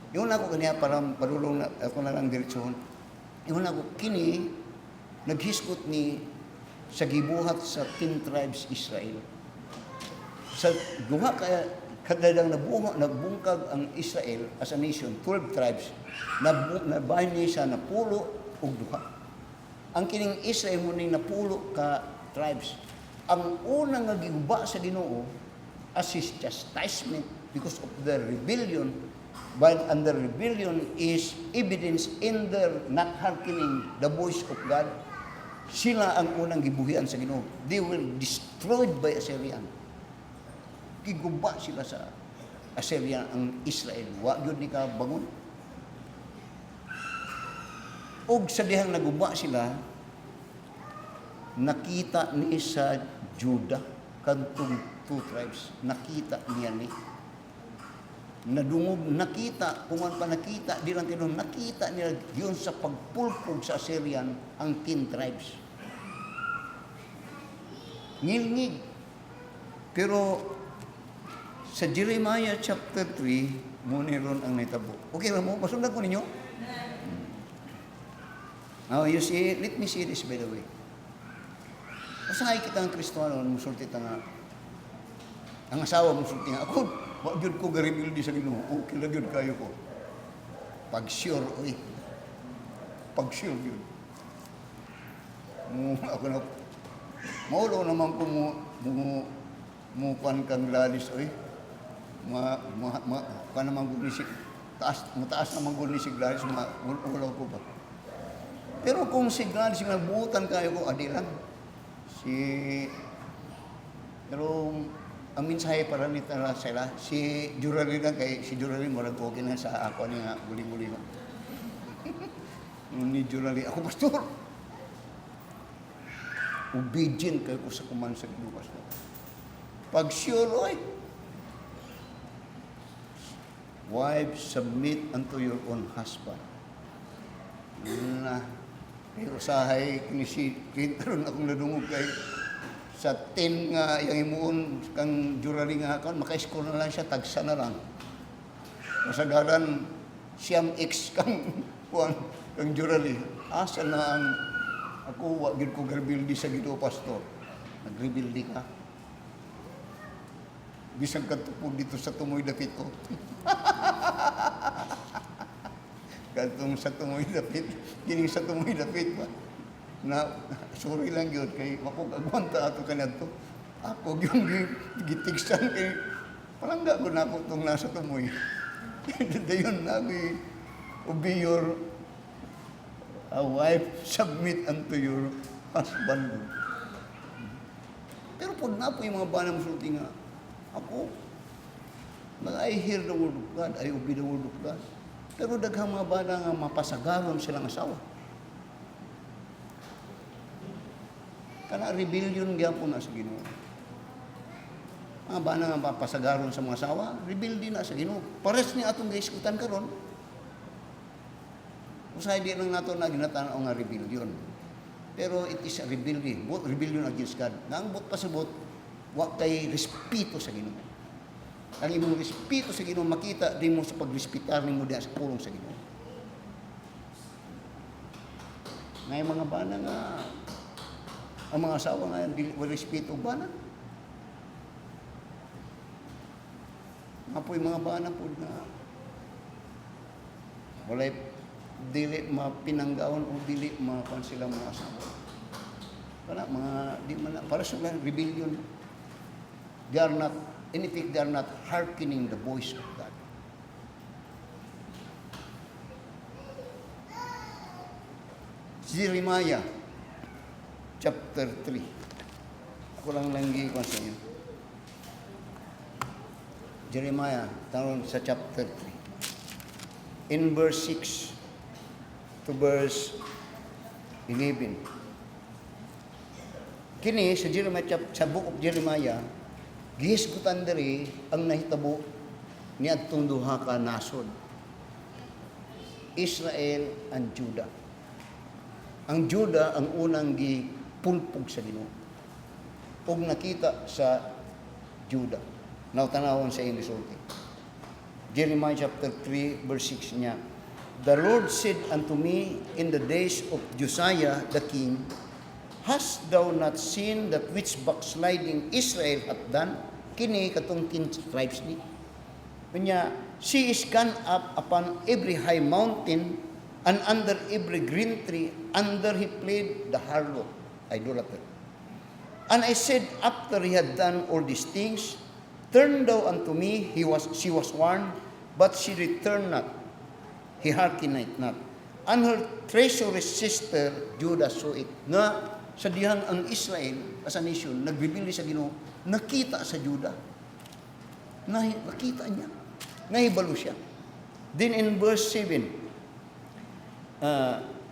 [SPEAKER 1] yun ako kaniya parang parulong na ako na lang diretsyon. Yun ako kini naghiskot ni sa gibuhat sa 10 tribes Israel. Sa duha kadadang nabungkag ang Israel as a nation, 12 tribes, nabahin niya siya napulo og duha. Ang kining Israel mo ning napulo ka tribes. Ang unang nga giguba sa Ginoo as his chastisement because of their rebellion, and the rebellion is evidence in their not hearkening the voice of God. Sila ang unang gibuhian sa Ginoo. They were destroyed by Assyrian. Giguba sila sa Assyria ang Israel. Wa gyud ni ka bangon. Og sa dihang naguba sila, nakita ni sa Judah kantong 2 tribes. Nakita niya ni. Nadungog, nakita, kung ano pa nakita, di lang tinong nakita nila yun sa pagpulpog sa Assyrian ang 10 tribes. Ngilngig. Pero sa Jeremiah chapter 3, muna ron ang naitabo. Okay na mo? Masundan ko ninyo? Now, you see, let me see this by the way. Masahay kita ang Kristiyano, musulti ta nga. Ang asawa musulti nga. Ako, wag yun ko garibildi sa Ginoo. Okay lang yun kayo ko. Pag sure, oy. Pag sure yun. Ako na, maulo naman ko mukuan kang lalis, oy. Pa naman gulisig, mataas naman gulisig lalis, ulaw ko ba? Pero kung si Gladys, nagbuutan kayo ko, adi lang. Pero ang mensahe para nito sila, si Jurali lang kay si Jurali marag okay na sa ako ni nga guli-guli lang. Ni Jurali, ako pastor. Obedient kayo ko sa command sa Ginoo, pastor. Pag sure, oy. Wives, submit unto your own husband. Pero usahay kini si Clinton akong nadungog kay sa 10 nga yang imuon kang Jurali nga kon maka-score na lang siya tagsa na lang. Masagaran siyam X kang kuan kang Jurali. Asa na ang ako wa gid ko garbildi sa Ginoo, pastor. Nagrebildi ka. Bisang katupod dito sa tumoy dapit ko. Katong sa tumoy dapit, kining sa tumoy dapit ba? Na sorry lang yun kay makugagwanta ato kanadto. Ako yung gitigsan kay palangga ko na ako itong nasa tumoy. Dayon na obey your wife, submit unto your husband. po yung mga bana musulti nga. Ako, I hear the word of God, I obey the word of God. Pero daghang mga bana nga mapasagaron silang asawa. Kana rebellion gyapon na sa Ginoo. Mga bana nga mapasagaron sa mga asawa, rebelde na sa Ginoo. Pares ni atong giiskutan karon. Usay di lang nato na ginatanaw nga rebellion. Pero it is a rebellion against God. Naangbot pasabot, wa kay respeto sa Ginoo. Ang imong respeto sa Ginoo makita din mo sa pagrespetar nimo diha sa pulong sa Ginoo. May mga bana nga ang mga asawa nga dili wa respeto bana. Apoy mga bana pud na walay dili mapinanggaon o dili makuan sila mga asawa. Para mga di man para sa rebellion. They are not, in effect, they are not hearkening the voice of God. Jeremiah chapter 3. Ako lang giikuan sa inyo. Jeremiah, taron sa chapter 3. In verse 6 to verse 11. Kini sa Jeremiah, sa book of Jeremiah, gihisgutan diri ang nahitabo ni adtong duha ka nasod, Israel and Judah. Ang Judah ang unang gipulpog sa Ginoo. Ug nakita sa Judah. Now tanawon sa inyong resulti. Jeremiah chapter 3 verse 6 niya. The Lord said unto me in the days of Josiah the king, hast thou not seen that which backsliding Israel hath done? Kini katong 10 tribes ni. Kanya, she is gone up upon every high mountain and under every green tree, under he played the harlot, idolater. And I said, after he had done all these things, turn thou unto me. She was warned, but she returned not. He hearkened not. And her treacherous sister, Judah, saw it. Nga, sa dihang ang Israel, as a nation, nagbibili sa Ginoo, nakita sa Judah. Nakita niya. Nahibalo siya. Then in verse 7,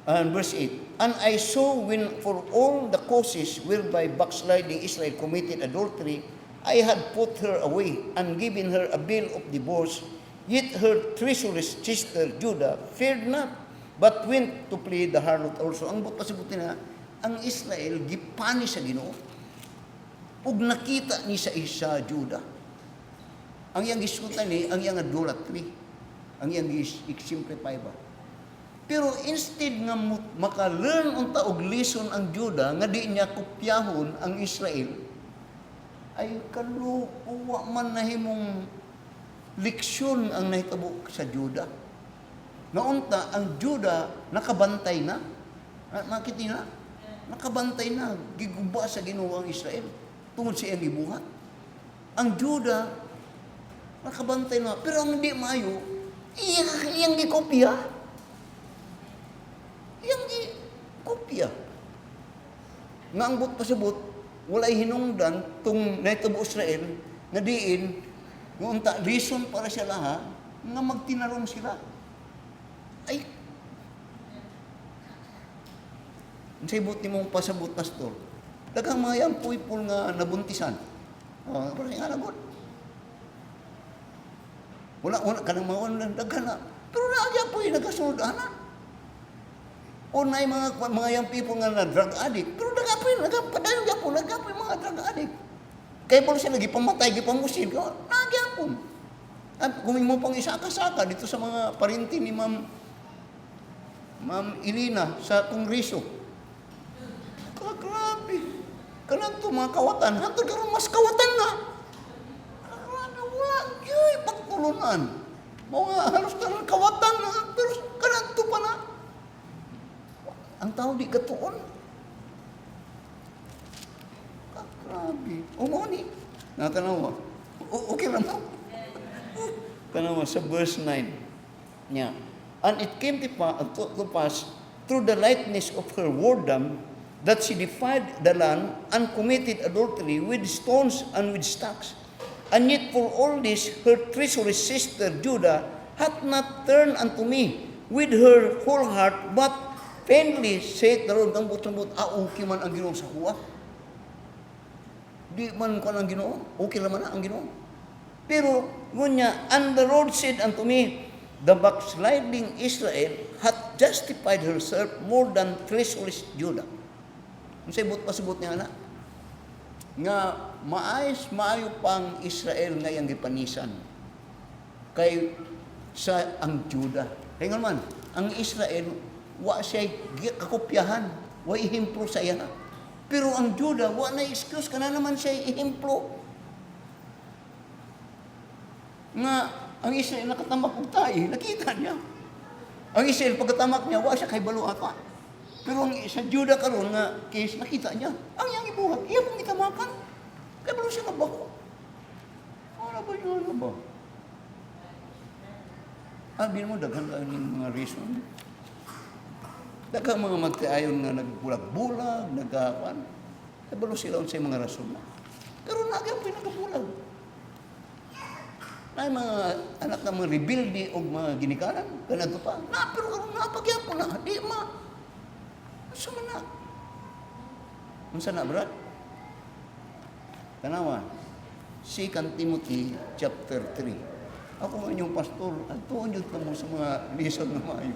[SPEAKER 1] and verse 8, and I saw when for all the causes whereby backsliding Israel committed adultery, I had put her away and given her a bill of divorce. Yet her treacherous sister Judah feared not, but went to play the harlot also. Ang pasibuti na, ang Israel gipani sa Ginoo. Ug nakita ni sa isa Judah. Ang iyang gisutan ni, ang iyang idolatry. Ang iyang simplify ba. Pero instead nga maka-learn unta og lesson ang Judah nga di niya kopyahon ang Israel, ay kaluwa man nahimong leksyon ang nahitabo sa Judah. Naunta, ang Judah nakabantay na. Makiti na? Nakabantay na. Giguba sa Ginoo ang Israel. Tungod sa iyang gibuhat. Ang Judah, nakabantay na. Pero ang hindi maayo, iyang gikopya. Iyang gikopya. Nga ang but pasabot, walay hinungdan tung nahitabo Israel, nga diin, noon reason para siya laha, nga magtinarong sila. Ay, sa ibot ni mong pasabot, pastor, daghang mga yung puipol nga nabuntisan. Parang nga nabot. Wala, kanang mga daghan na. Pero naagya po yung nagasunod, anak. O na yung mga young people nga na drug addict, pero nagapadayon po yung mga drug addict. Kaya po siya nagipamatay, gipamusin, nagyapon. At kung mo pang isaka-saka dito sa mga parinti ni Ma'am Ilina sa Kongreso. Grabe. Kanang ito mga kawatan, hantod karon mas kawatan na. Grabe, wala, yoy, pagtulunan. Mga halos kanang kawatan na, pero kanang ito pa na. Ang tao di katuon. Grabe. Umoni. Natanawa. Okay lang mo. Tanawa sa verse 9 niya. And it came to pass through the lightness of her whoredom that she defiled the land and committed adultery with stones and with stocks. And yet for all this, her treacherous sister Judah hath not turned unto me with her whole heart, but faintly saith the Lord, gambot-gambot, okay man ang Ginoo sa kuha. Di man ko ang Ginoo, okay naman ang Ginoo. Pero, ngunya, and the Lord said unto me, the backsliding Israel hath justified herself more than treacherous Judah. Ang sabot pasabot niya na, nga maayo pang Israel ngayang gipanisan kay sa ang Judah. Kaya nga man, ang Israel, wa siya kakopyahan, wa ihimplo sa iya. Pero ang Judah, wa na excuse, kana naman siya ihimplo. Nga, ang Israel nakatamak og tayo, nakita niya. Ang Israel pagkatamak niya, wa siya kay balo ata. Pero ang sa Judah karon nga case, nakita niya, ang iyang ibuhat, iya pong itamakan. Kaya balo siya kabaho. Ano ba yun? Ano ba? Bin mo, daghan lang yung mga reason. Daghang mga magtiayon nga nagbulag-bulag, nagkakuan. Kaya balo sila sa mga rason. Pero nagyang pinagabulag. Na mga anak na mga rebelde o mga ginikanan, ganito pa. Pero karon napagyapo na, di ma. Asa man na? Unsa na, brad? Tanawa, 2 Timothy chapter 3. Ako ang inyong pastor, at tuon yun mo sa mga lison na maayo.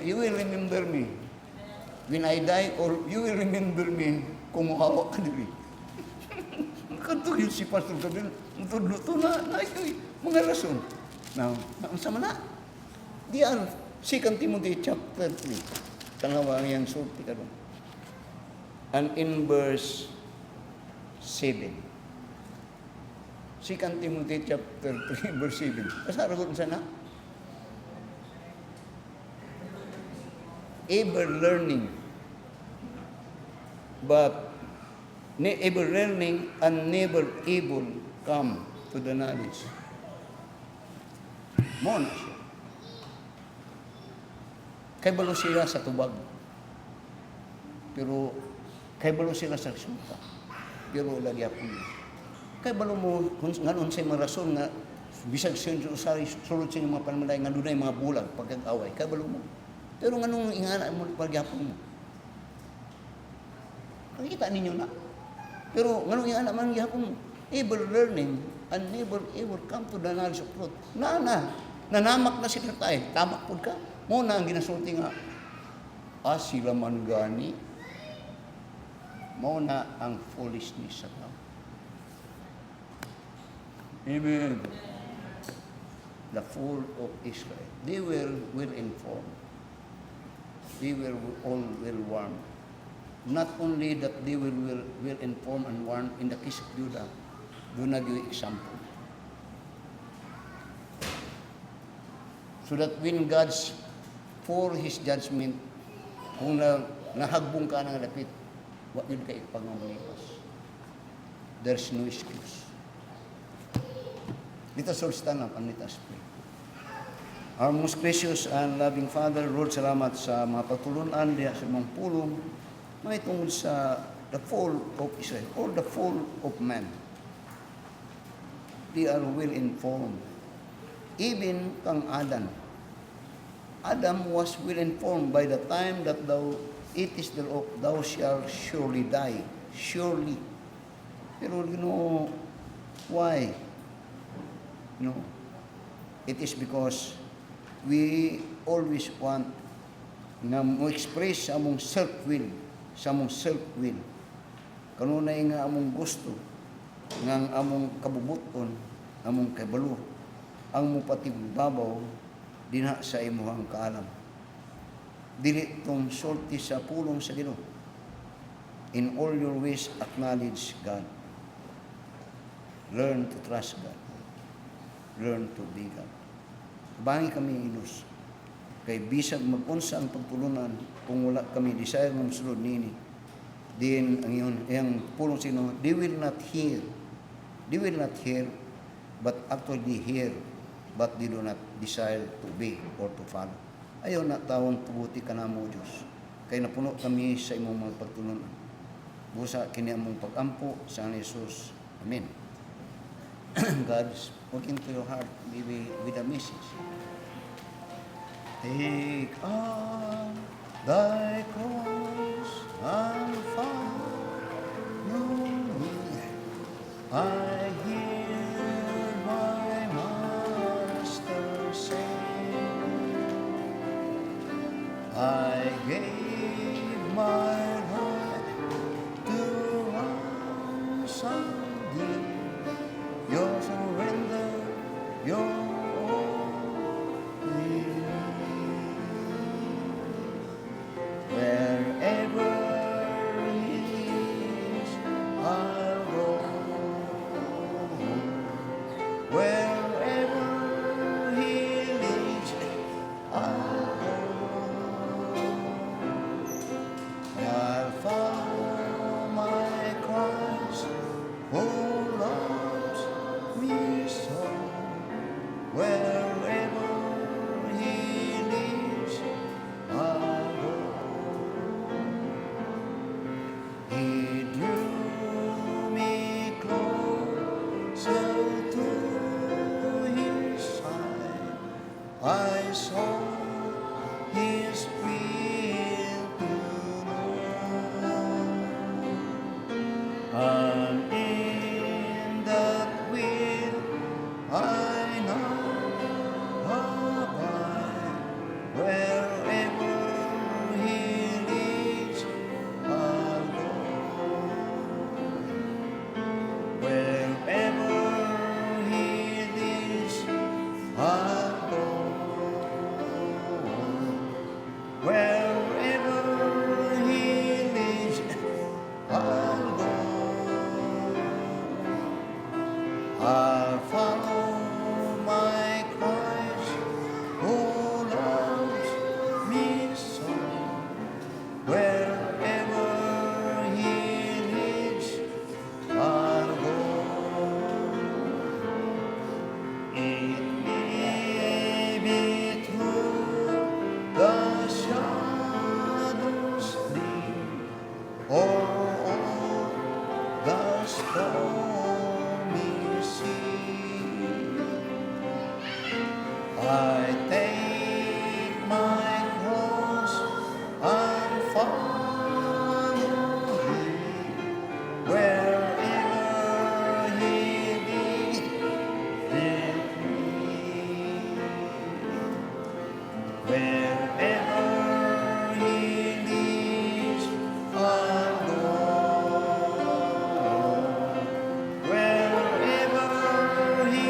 [SPEAKER 1] You will remember me when I die, or you will remember me kung muhawa ka dili. Kanto yun si Pastor Gabriel, luto na ito mga rason. Now, unsa man na? Diyan, 2 Timothy chapter 3. Tanawa ang sulti ka doon. And in verse 7. 2 Timothy chapter 3, verse 7. Kasara ko sa na? Ever learning, but ever learning and never able come to the knowledge. Mo na siya. Kay balo sila sa tubag. Pero kay balo sila sa resulta. Pero lagi ako. Kay balo mo nganon sa mga rason nga bisag sa sulod sa mga panmalay nga dunay mga bulag pagkag-away. Kay balo mo. Pero nganong ingana mo pagyapon mo. Nakita ninyo na. Pero nganong ingana man gyapon mo. Ever learning and never ever come to the knowledge of truth. Nanamak na sila tayo. Tamak po ka. Muna ang ginasulti nga, sila man gani, muna ang foolishness sa tao. Amen. The fool of Israel. They were well informed. They were all well warned. Not only that they were well informed and warned in the case of Judah, do na give example. So that when God's for His judgment, kung nahagbong ka ng lapit, wag yun kayo pangangalipas. There's no excuse. Let us all stand up and let us pray. Our most gracious and loving Father, Lord, salamat sa mga patulunan diya sa mga pulong, may tungkol sa the fall of Israel, or the fall of man. They are well informed. Even kang Adam was well informed by the time that thou eatest thereof, thou shalt surely die. Surely. Pero you know, why? You know, it is because we always want na mo-express sa among self-will, Kanunay nga among gusto, nga among kabubuton, among kabalo, ang mupatibbabaw, dinha sa imuhang kaalam. Dili tong sulti sa pulong sa Ginoo. In all your ways, acknowledge God. Learn to trust God. Learn to be God. Bangi kami inus. Kay bisag mag-unsa ang pagtulunan kung wala kami desire ng musulod nini. Din ang iyang pulong sa Ginoo, they will not hear. They will not hear, but actually hear, but they do not desire to obey or to follow. Ayaw na taong tubuti ka na mo, Diyos. Kaya napuno kami sa imong mga pagtulunan. Busa kini among pag-ampo sa Jesus. Amen. God is working to your heart maybe with a message. Take up thy cross and follow me. I hear my master say, I gave my life to ransom thee. Your surrender, your only. Wherever he is, I'll go. Wherever he leads, I'll go. I'll follow my Christ who loves me so. Wherever he leads, I'll go. He drew me closer to his side. I saw his will to know. And in that will I now abide. Wherever he leads, I'll go. Wherever he leads, I'll go. Wherever he leads, I'll go. I'll follow my Christ who loves me so. Wherever he leads, I'll go. It may be through the shadows deep, or on the stormy sea. I take my cross and follow thee. Wherever he leadeth me. Wherever he leads, I'll go. Wherever he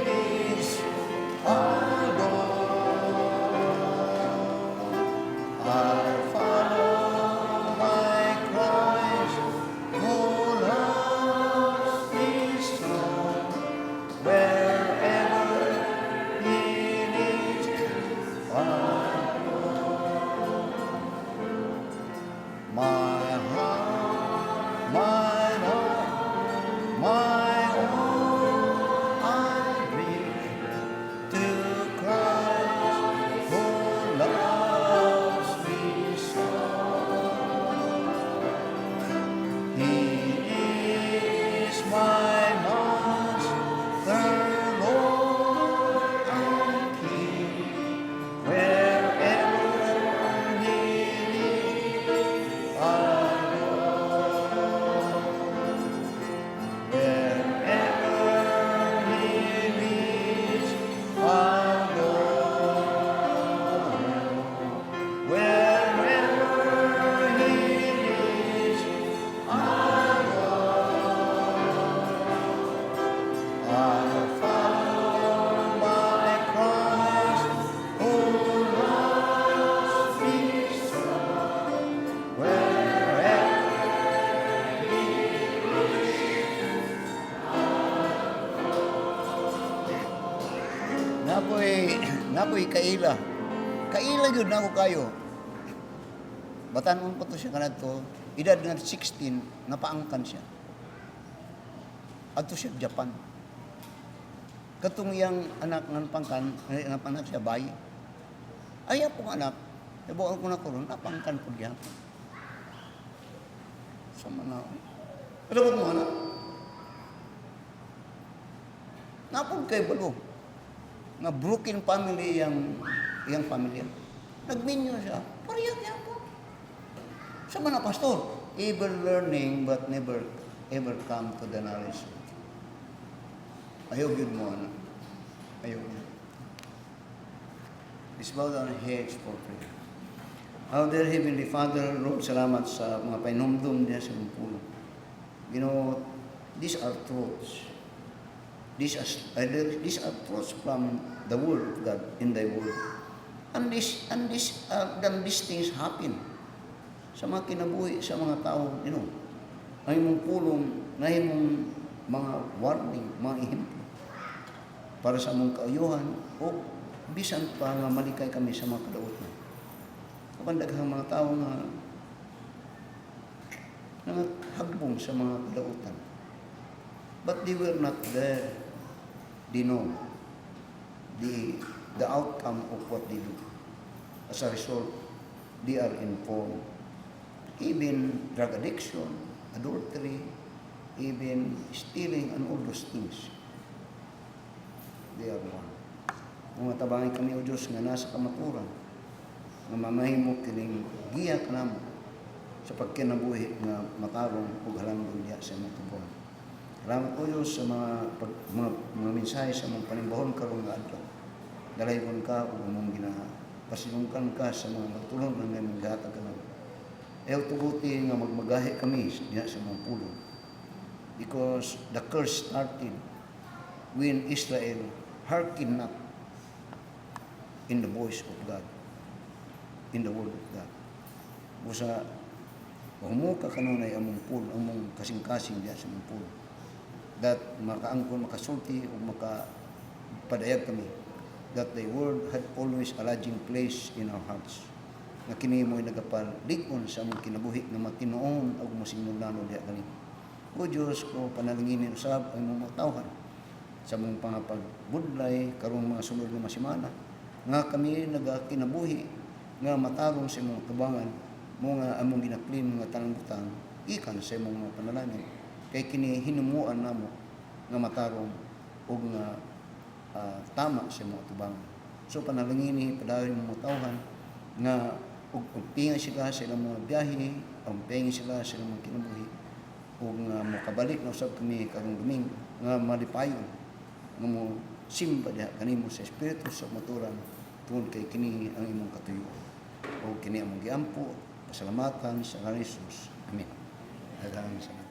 [SPEAKER 1] leads, I'll go. I'll follow my Christ who loves me so. Wherever he leads, I'll go. My heart, my life, my all I bring to Christ who loves me so. He is my master, Lord and King. Wherever he leads, I'll go. Wherever he leads, I'll go. Wherever he leads, I'll go. I'll follow my Christ who loves me so. Wherever napoy kaila. Kaila yun na ako kayo. Batanon pa to siya kanadto. Edad nga 16, napaangkan siya. Adto siya Japan. Katong yang anak ng pangkan, anak siya bayi. Ay po anak, nabukan ko na ko ron, napangkan ko diyan. Sa manao. Alam mo anak? Napod kay balo. Nga broken family yang pamilya. Nagminyo siya. Pariyag yan po. Sa mga pastor, ever learning but never ever come to the knowledge. Ayaw yun mo, anak. Ayaw yun. Please bow down our heads for prayer. Our dear Heavenly Father, Lord, salamat sa mga painumdum niya sa mong pulo. You know, these are truths. These are truths from the Word of God in Thy Word. And these things happen sa mga kinabuhi, sa mga tao, you know, ay mong pulong, na mong mga warning, mga ihemplo para sa mong kaayuhan o bisan pa nga malikay kami sa mga kadautan. Kapag daghang mga tao nga hagbong sa mga kadautan. But they were not there. They know the outcome of what they do. As a result, they are informed. Even drug addiction, adultery, even stealing and all those things. They are one. Mga tabangin kami o Diyos nga nasa kamaturan, nga mamahimo kining giya ka namo sa pagkinabuhi nga matarong ug halangdon diya sa imong tubuhan. Salamat po Diyos sa mga mensahe sa mga panimbahon karong nga adlaw. Dalaygon ka ug among ginapasilungkan ka sa mga magtulong ng among gihatag kanamo. Ayaw tuguti nga magmagahi kami diya sa mga pulo. Because the curse started when Israel hearkened not in the voice of God, in the word of God. Busa, humuka kanunay among pulo, among kasing-kasing diya sa among pulo. That makaangkon, makasulti o makapadayag kami. That the word had always a lodging place in our hearts. Nga kini mo'y nagapalig-on sa among kinabuhi na matinoon o masinulano diya kani. O Diyos ko, panalinginin usab ang mga tawhan sa mong pangapagbudlay karong mga sunod na masimana nga kami nagakinabuhi nga matarong sa mga tubangan mo nga among ginaklin nga tanang butang ikan sa mga panalangin kay kini hinumuan namo nga matarong og nga tama sa mga tubangan. So panalangin padayon mo tawhan nga ug pinga sila sa ilang mga biyahe, ang pinga sila sa ilang mga kinabuhi ug nga makabalik na usab kami karong Domingo nga malipayon nga mo simba diha kanimo sa espiritu sa maturan tungod kay kini ang imong katuyo o kini among giampo pasalamatan sa ngalan ni Jesus. Amen. Daghang salamat.